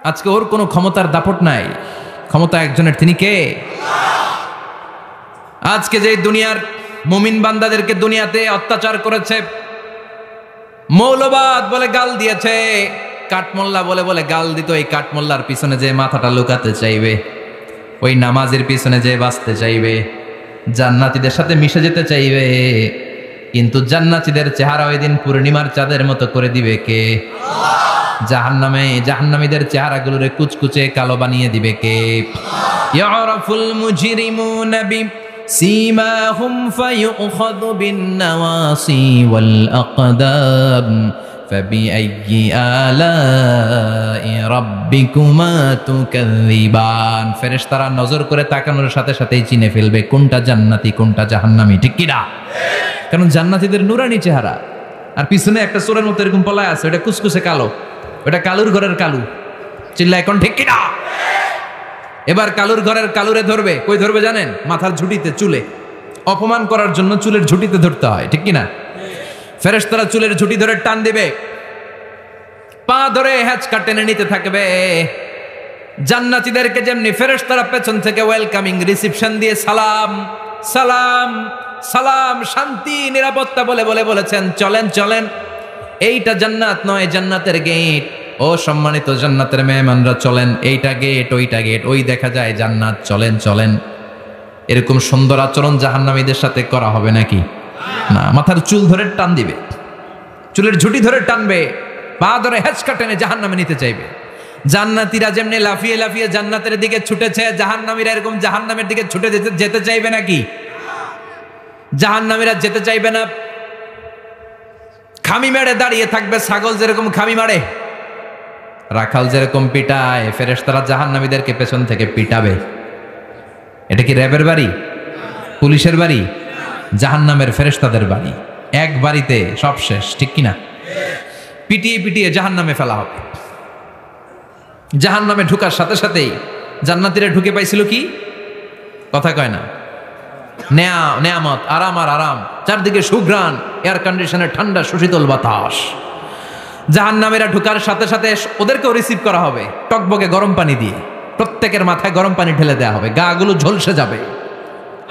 আজকে ওর কোনো ক্ষমতার দাপট নাই। ক্ষমতা একজনের, তিনি কে? আজকে যে দুনিয়ার মুমিন বান্দাদেরকে দুনিয়াতে অত্যাচার করেছে, মৌলবাদ বলে গাল দিয়েছে, কাঠমোল্লা বলে বলে গাল দিত, এই কাঠমোল্লার পিছনে যে মাথাটা লুকাতে চাইবে, ওই নামাজের পিছনে যে বাঁচতে চাইবে, জান্নাতীদের সাথে মিশে যেতে চাইবে, কিন্তু জান্নাতীদের চেহারা ওই দিন পূর্ণিমার চাঁদের মতো করে দিবে কে? জাহান্নামীদের চেহারাগুলোরে কুচকুচে কালো বানিয়ে দিবে কে? ইয়ারাফুল মুজরিমুনা বিসীমাহুম ফায়ুখাযু বিন-নাওয়াসি ওয়াল আকদাম ফাবিআইয়ি আলাই রাব্বিকুমা তুকাযযিবান। ফেরেশতারা নজর করে তাকানোর সাথে সাথেই চিনে ফেলবে কোনটা জান্নাতি কোনটা জাহান্নামী, ঠিক কি না? কারণ জান্নাতীদের নুরানি চেহারা, আর পিছনে একটা চোরের মতো এরকম পলায় আছে, ওটা কুচকুচে কালো, ওটা কালুর ঘরের কালু। চিল্লা এখন, ঠিক কি না? এবার কালুর ঘরের কালুরে ধরবে, কই ধরবে জানেন? মাথার ঝুঁটিতে, চুলে। অপমান করার জন্য চুলের ঝুঁটিতে ধরতে হয়, ঠিক কি না? ফেরেশতারা চুলের ঝুঁটি ধরে টান দিবে, পা ধরে হ্যাচকা টেনে নিতে থাকবে। জান্নাতীদেরকে যেমনি ফেরেশতারা পেছন থেকে ওয়েলকামিং রিসিপশন দিয়ে সালাম সালাম সালাম, শান্তি নিরাপত্তা বলে বলে বলেছেন, চলেন চলেন, এইটা জান্নাত নয়, জান্নাতের গেট। ও সম্মানিত জান্নাতের মেহমানরা চলেন, এইটা গেট, ওইটা গেট, ওই দেখা যায় জান্নাত, চলেন চলেন। এরকম সুন্দর আচরণ জাহান্নামীদের সাথে করা হবে নাকি? না, মাথার চুল ধরে টান দিবে, চুলের ঝুঁটি ধরে টানবে, পা ধরে হেঁচকা টেনে জাহান্নামে নিতে চাইবে। জান্নাতীরা যেমনি লাফিয়ে লাফিয়ে জান্নাতের দিকে ছুটেছে, জাহান্নামীরা এরকম জাহান্নামের দিকে ছুটে যেতে চাইবে নাকি? জাহান্নামীরা যেতে চাইবে না, খামি মেরে দাঁড়িয়ে থাকবে, ছাগল যেরকম খামি মারে, রাখাল যেরকম পিটায়, ফেরেশতারা জাহান্নামীদেরকে পেছন থেকে পিটাবে। এটা কি র্যাবের বাড়ি, পুলিশের বাড়ি? জাহান্নামের ফেরেশতাদের বাড়ি। এক বাড়িতে সব শেষ, ঠিক কিনা? পিটিয়ে পিটিয়ে জাহান্নামে ফেলা হবে। জাহান্নামে ঢুকার সাথে সাথেই জান্নাতীরা ঢুকে পাইছিল কি? কথা কয় না। নেয়ামত, আরাম আর আরাম, চারদিকে সুঘ্রাণ, এয়ার কন্ডিশনের ঠান্ডা সুশীতল বাতাস। জাহান্নামীরা ঢোকার সাথে সাথে ওদেরকেও রিসিভ করা হবে টকবকে গরম পানি দিয়ে। প্রত্যেকের মাথায় গরম পানি ঢেলে দেওয়া হবে, গা গুলো ঝলসে যাবে,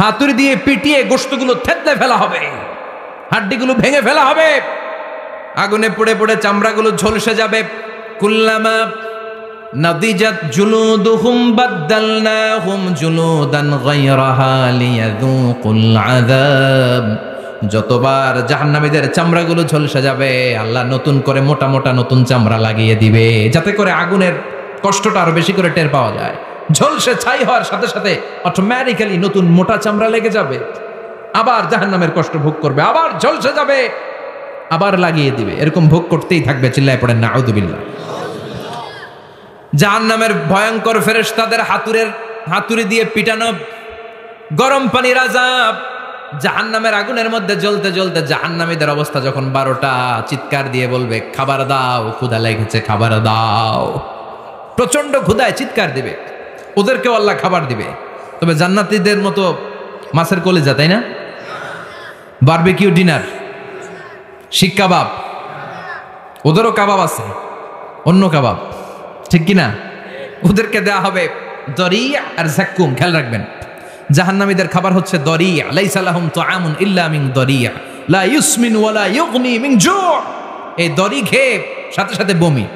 হাতুড়ি দিয়ে পিটিয়ে গোশতগুলো থেতলে ফেলা হবে, হাড্ডিগুলো ভেঙে ফেলা হবে, আগুনে পুড়ে পুড়ে চামড়াগুলো ঝলসে যাবে। কুল্লামা নাদিজাত জুলুদুহুম বাদদালনাহুম জুলুদান গায়রাহা লিয়াযুকুল আযাব। যতবার জাহান্নামীদের চামড়াগুলো ঝলসে যাবে, আল্লাহ নতুন করে মোটা মোটা নতুন চামড়া লাগিয়ে দিবে, যাতে করে আগুনের কষ্টটা আরো বেশি করে টের পাওয়া যায়। ঝলসে ছাই হওয়ার সাথে সাথে অটোমেটিক্যালি নতুন মোটা চামড়া লেগে যাবে, আবার জাহান্নামের কষ্ট ভোগ করবে, আবার ঝলসে যাবে, আবার লাগিয়ে দিবে। এরকম ভোগ করতেই থাকবে। চিল্লায় পড়েন নাউযুবিল্লাহ। জাহান্নামের ভয়ঙ্কর ফেরেশতাদের হাতুড়ি দিয়ে পিটানো, গরম পানির আযাব, জাহান্নামের আগুনের মধ্যে জ্বলতে জ্বলতে জাহান্নামীদের অবস্থা যখন 12টা, চিৎকার দিয়ে বলবে খাবার দাও, ক্ষুধা লেগেছে, খাবার দাও। প্রচন্ড ক্ষুধায় চিৎকার দিবে, ওদেরকেও আল্লাহ খাবার দিবে। তবে জান্নাতীদের মতো মাছের কলিজা, তাই না? বারবিকিউ ডিনার, শিক কাবাব, ওদেরও কাবাব আছে, অন্য কাবাব, ঠিক কিনা? ওদেরকে দেয়া হবে দরিয়া আর জাক্কুম। খেয়াল রাখবেন, জাহান্নামীদের খাবার হচ্ছে দরিয়া। লাইসা লাহুম তুআমুন ইল্লা মিন দরিয়া লা ইউসমিন ওয়ালা ইউগনি মিন জু'। এই দরি খেয়ে সাথে সাথে বমি,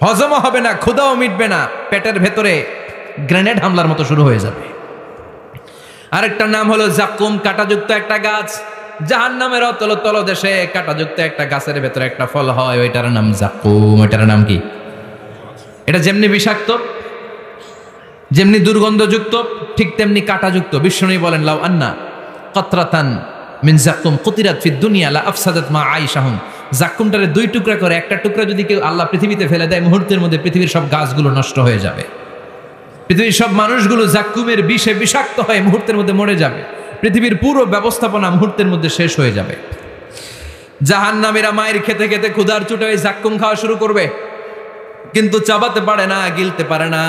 হজমও হবে না, ক্ষুধাও মিটবে না, পেটের ভেতরে গ্রেনেড হামলার মতো শুরু হয়ে যাবে। আরেকটার নাম হলো জাক্কুম, কাঁটাযুক্ত একটা গাছ। জাহান্নামের তলদেশে কাঁটাযুক্ত একটা গাছের ভেতরে একটা ফল হয়, ওইটার নাম জাক্কুম। ওইটার নাম কি? এটা যেমনি বিষাক্ত, যেমনি দুর্গন্ধযুক্ত, ঠিক তেমনি কাঁটাযুক্ত। বিষ্ণু বলেন লাউ আন্না কতরাতান মিন জাক্কুম কুতিরাত ফিদ দুনিয়া লা আফসাদাত মা আইশাহুম। জাক্কুমটারে 2 টুকরা করে, একটা টুকরা যদি কেউ আল্লাহ পৃথিবীতে ফেলে দেয়, মুহূর্তের মধ্যে পৃথিবীর সব গাছগুলো নষ্ট হয়ে যাবে, পৃথিবীর সব মানুষগুলো জাক্কুমের বিষে বিষাক্ত হয়ে মুহূর্তের মধ্যে মরে যাবে, পৃথিবীর পুরো ব্যবস্থাপনা মুহূর্তের মধ্যে শেষ হয়ে যাবে। জাহান্নামীরা মায়ের খেতে খেতে ক্ষুধার চোটে ওই জাক্কুম খাওয়া শুরু করবে, কিন্তু চাবাতে পারে না, গিলতে পারে না।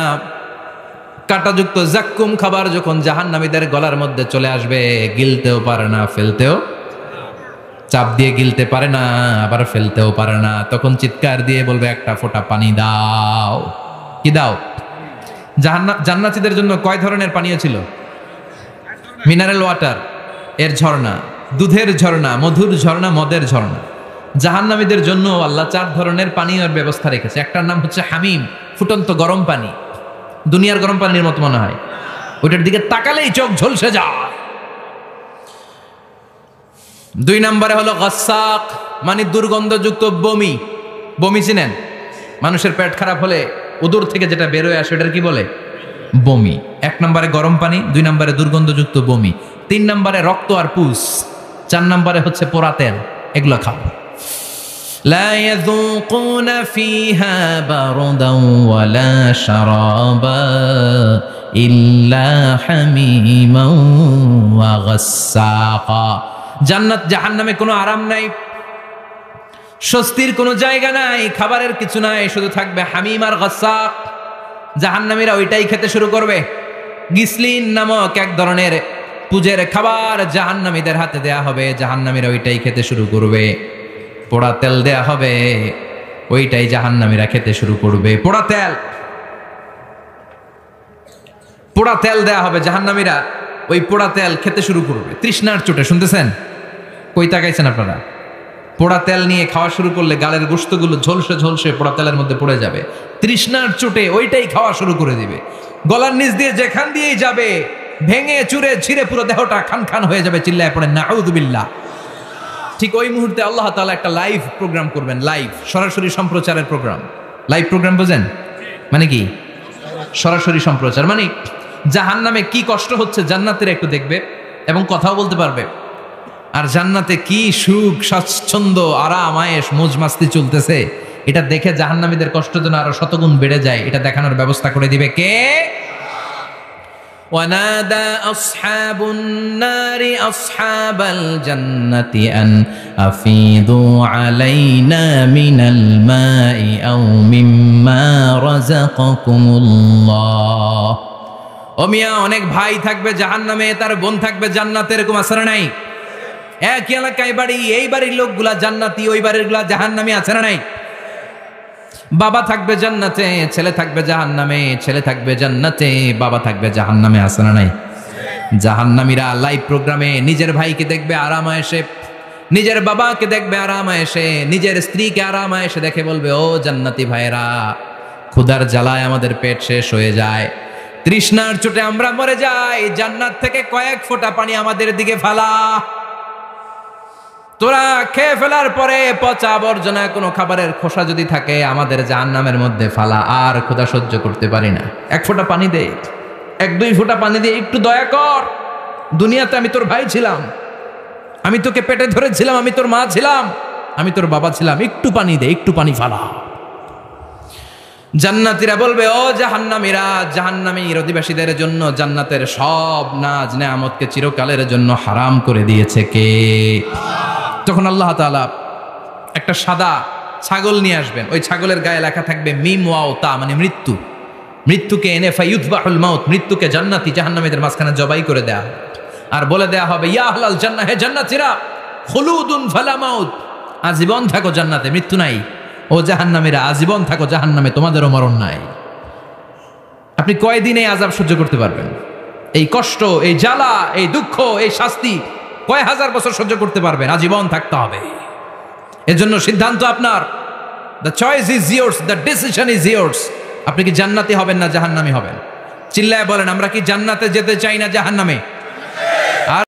কাঁটাযুক্ত জাক্কুম খাবার যখন জাহান্নামীদের গলার মধ্যে চলে আসবে, গিলতেও পারে না, ফেলতেও, চাপ দিয়ে গিলতে পারে না, আবার ফেলতেও পারে না। তখন চিৎকার দিয়ে বলবে একটা ফোঁটা পানি দাও। কি দাও? জান্নাতীদের জন্য কয় ধরনের পানীয় ছিল? মিনারেল ওয়াটার, এর ঝর্ণা, দুধের ঝর্ণা, মধুর ঝর্ণা, মদের ঝর্ণা। জাহান্নামীদের জন্য আল্লাহ 4 ধরনের পানীয়ের ব্যবস্থা রেখেছে। একটার নাম হচ্ছে হামিম, ফুটন্ত গরম পানি, দুনিয়ার গরম পানির মতো মনে হয়, ওইটার দিকে তাকালেই চোখ ঝলসে যায়। 2 নম্বরে হলো গাসাক, মানে দুর্গন্ধযুক্ত বমি। বমি চিনেন? মানুষের পেট খারাপ হলে উদর থেকে যেটা বেরোয় আসে এটার কি বলে? বমি। 1 নম্বরে গরম পানি, 2 নম্বরে দুর্গন্ধযুক্ত বমি, 3 নম্বরে রক্ত আর পুস, 4 নম্বরে হচ্ছে পোড়া তেল। এগুলো খাও। لا يذوقون فيها بردا ولا شرابا إلا حميما وغساقا। জান্নাত জাহান্নামে কোনো আরাম নাই, স্বস্তির কোনো জায়গা নাই, খাবারের কিছু নাই, শুধু থাকবে হামিম আর গাসাক। জাহান্নামীরা ওইটাই খেতে শুরু করবে। গিসলিন নামক এক ধরনের পূজের খাবার জাহান্নামীদের হাতে দেয়া হবে, জাহান্নামীরা ওইটাই খেতে শুরু করবে। পোড়া তেল দেয়া হবে, ওইটাই জাহান্নামীরা খেতে শুরু করবে। পোড়া তেল দেয়া হবে, জাহান্নামীরা ওই পোড়া তেল খেতে শুরু করবে তৃষ্ণার চোটে। শুনতেছেন? কই তাকাইছেন আপনারা? পোড়া তেল নিয়ে খাওয়া শুরু করলে গালের গোশতগুলো ঝলসে ঝলসে পোড়া তেলের মধ্যে পড়ে যাবে। তৃষ্ণার চোটে ওইটাই খাওয়া শুরু করে দিবে। গলার নিচ দিয়ে যেখান দিয়েই যাবে ভেঙে চুরে ছিঁড়ে পুরো দেহটা খান খান হয়ে যাবে। চিল্লায় পড়ে নাউযুবিল্লাহ। ঠিক ওই মুহূর্তে আল্লাহ তাআলা একটা লাইভ প্রোগ্রাম করবেন, লাইভ সরাসরি সম্প্রচারের প্রোগ্রাম। লাইভ প্রোগ্রাম বোঝেন মানে কি? সরাসরি সম্প্রচার মানে জাহান্নামে কি কষ্ট হচ্ছে জান্নাতীরা একটু দেখবে এবং কথাও বলতে পারবে, আর জান্নাতে কি সুখ স্বাচ্ছন্দ্য আরাম আয়েশ মौज মাস্তি চলতেছে এটা দেখে জাহান্নামীদের কষ্ট যেন আরো শতগুণ বেড়ে যায়, এটা দেখানোর ব্যবস্থা করে দিবে কে? ওয়ানাদা আসহাবুন নারি আসহাবাল জান্নাতি আন আফিদু আলাইনা মিনাল মাই আও মিম্মা রাযাকাকুমুল্লাহ। ও মিয়া, অনেক ভাই থাকবে জাহান্নামে, তার বোন থাকবে জান্নাতে, এরকম আছে না নাই? এক এলাকায় বাড়ি, এই বাড়ির লোকগুলা জান্নাতি, ওই বাড়ির গুলা জাহান্নামী, আছে না নাই? বাবা থাকবে জান্নাতে, ছেলে থাকবে জাহান্নামে, ছেলে থাকবে জান্নাতে, বাবা থাকবে জাহান্নামে, আছে না নাই? জাহান্নামীরা লাইভ প্রোগ্রামে নিজের ভাইকে দেখবে আরামায়েশে, নিজের বাবাকে দেখবে আরামায়েশে, নিজের স্ত্রীকে আরামায়েশে দেখে বলবে, ও জান্নাতি ভাইরা, ক্ষুধার জ্বালায় আমাদের পেট শেষ হয়ে যায়, তৃষ্ণার চোটে আমরা মরে যাই, জান্নাত থেকে কয়েক ফোঁটা পানি আমাদের দিকে ফালা। তোরা খেয়ে ফেলার পরে পচা আবর্জনা কোনো খাবারের খোসা যদি থাকে আমাদের জাহান্নামের মধ্যে ফালা, আর ক্ষুধা সহ্য করতে পারি না, এক ফোঁটা পানি দে, এক দুই ফোঁটা পানি দিয়ে একটু দয়া কর। দুনিয়াতে আমি তোর ভাই ছিলাম, আমি তোকে পেটে ধরেছিলাম, আমি তোর মা ছিলাম, আমি তোর বাবা ছিলাম, একটু পানি দে, একটু পানি ফালা। জান্নাতীরা বলবে, ও জাহান্নামীরা, জাহান্নামীর অধিবাসীদের জন্য জান্নাতের সব নাজ নেয়ামতকে চিরকালের জন্য হারাম করে দিয়েছে কে? তখন আল্লাহ তাআলা একটা সাদা ছাগল নিয়ে আসবেন, ওই ছাগলের গায়ে লেখা থাকবে মিম ওয়াও তা, মানে মৃত্যু। মৃত্যুকে এনে ফায়ুযবাহুল মাউত, মৃত্যুকে জান্নাতি জাহান্নামীদের মাঝখানে জবাই করে দেয়া, আর বলে দেয়া হবে, ইয়া আহলাল জান্নাহ, হে জান্নাতীরা, খুলুদুন ফালা মাউত, আজীবন থাকো জান্নাতে, মৃত্যু নাই। ও জাহান্নামীরা, আজীবন থাকো জাহান্নামে, তোমাদেরও মরণ নাই। আপনি কয়দিন এই আযাব সহ্য করতে পারবেন? এই কষ্ট, এই জ্বালা, এই দুঃখ, এই শাস্তি কয় হাজার বছর সহ্য করতে পারবেন? আজীবন থাকতে হবে। এজন্য সিদ্ধান্ত আপনার। The choice is years, the decision is years. আপনি কি জান্নাতি হবেন না জাহান্নামী হবেন? চিল্লায় বলেন, আমরা কি জান্নাতে যেতে চাই না জাহান্নামে?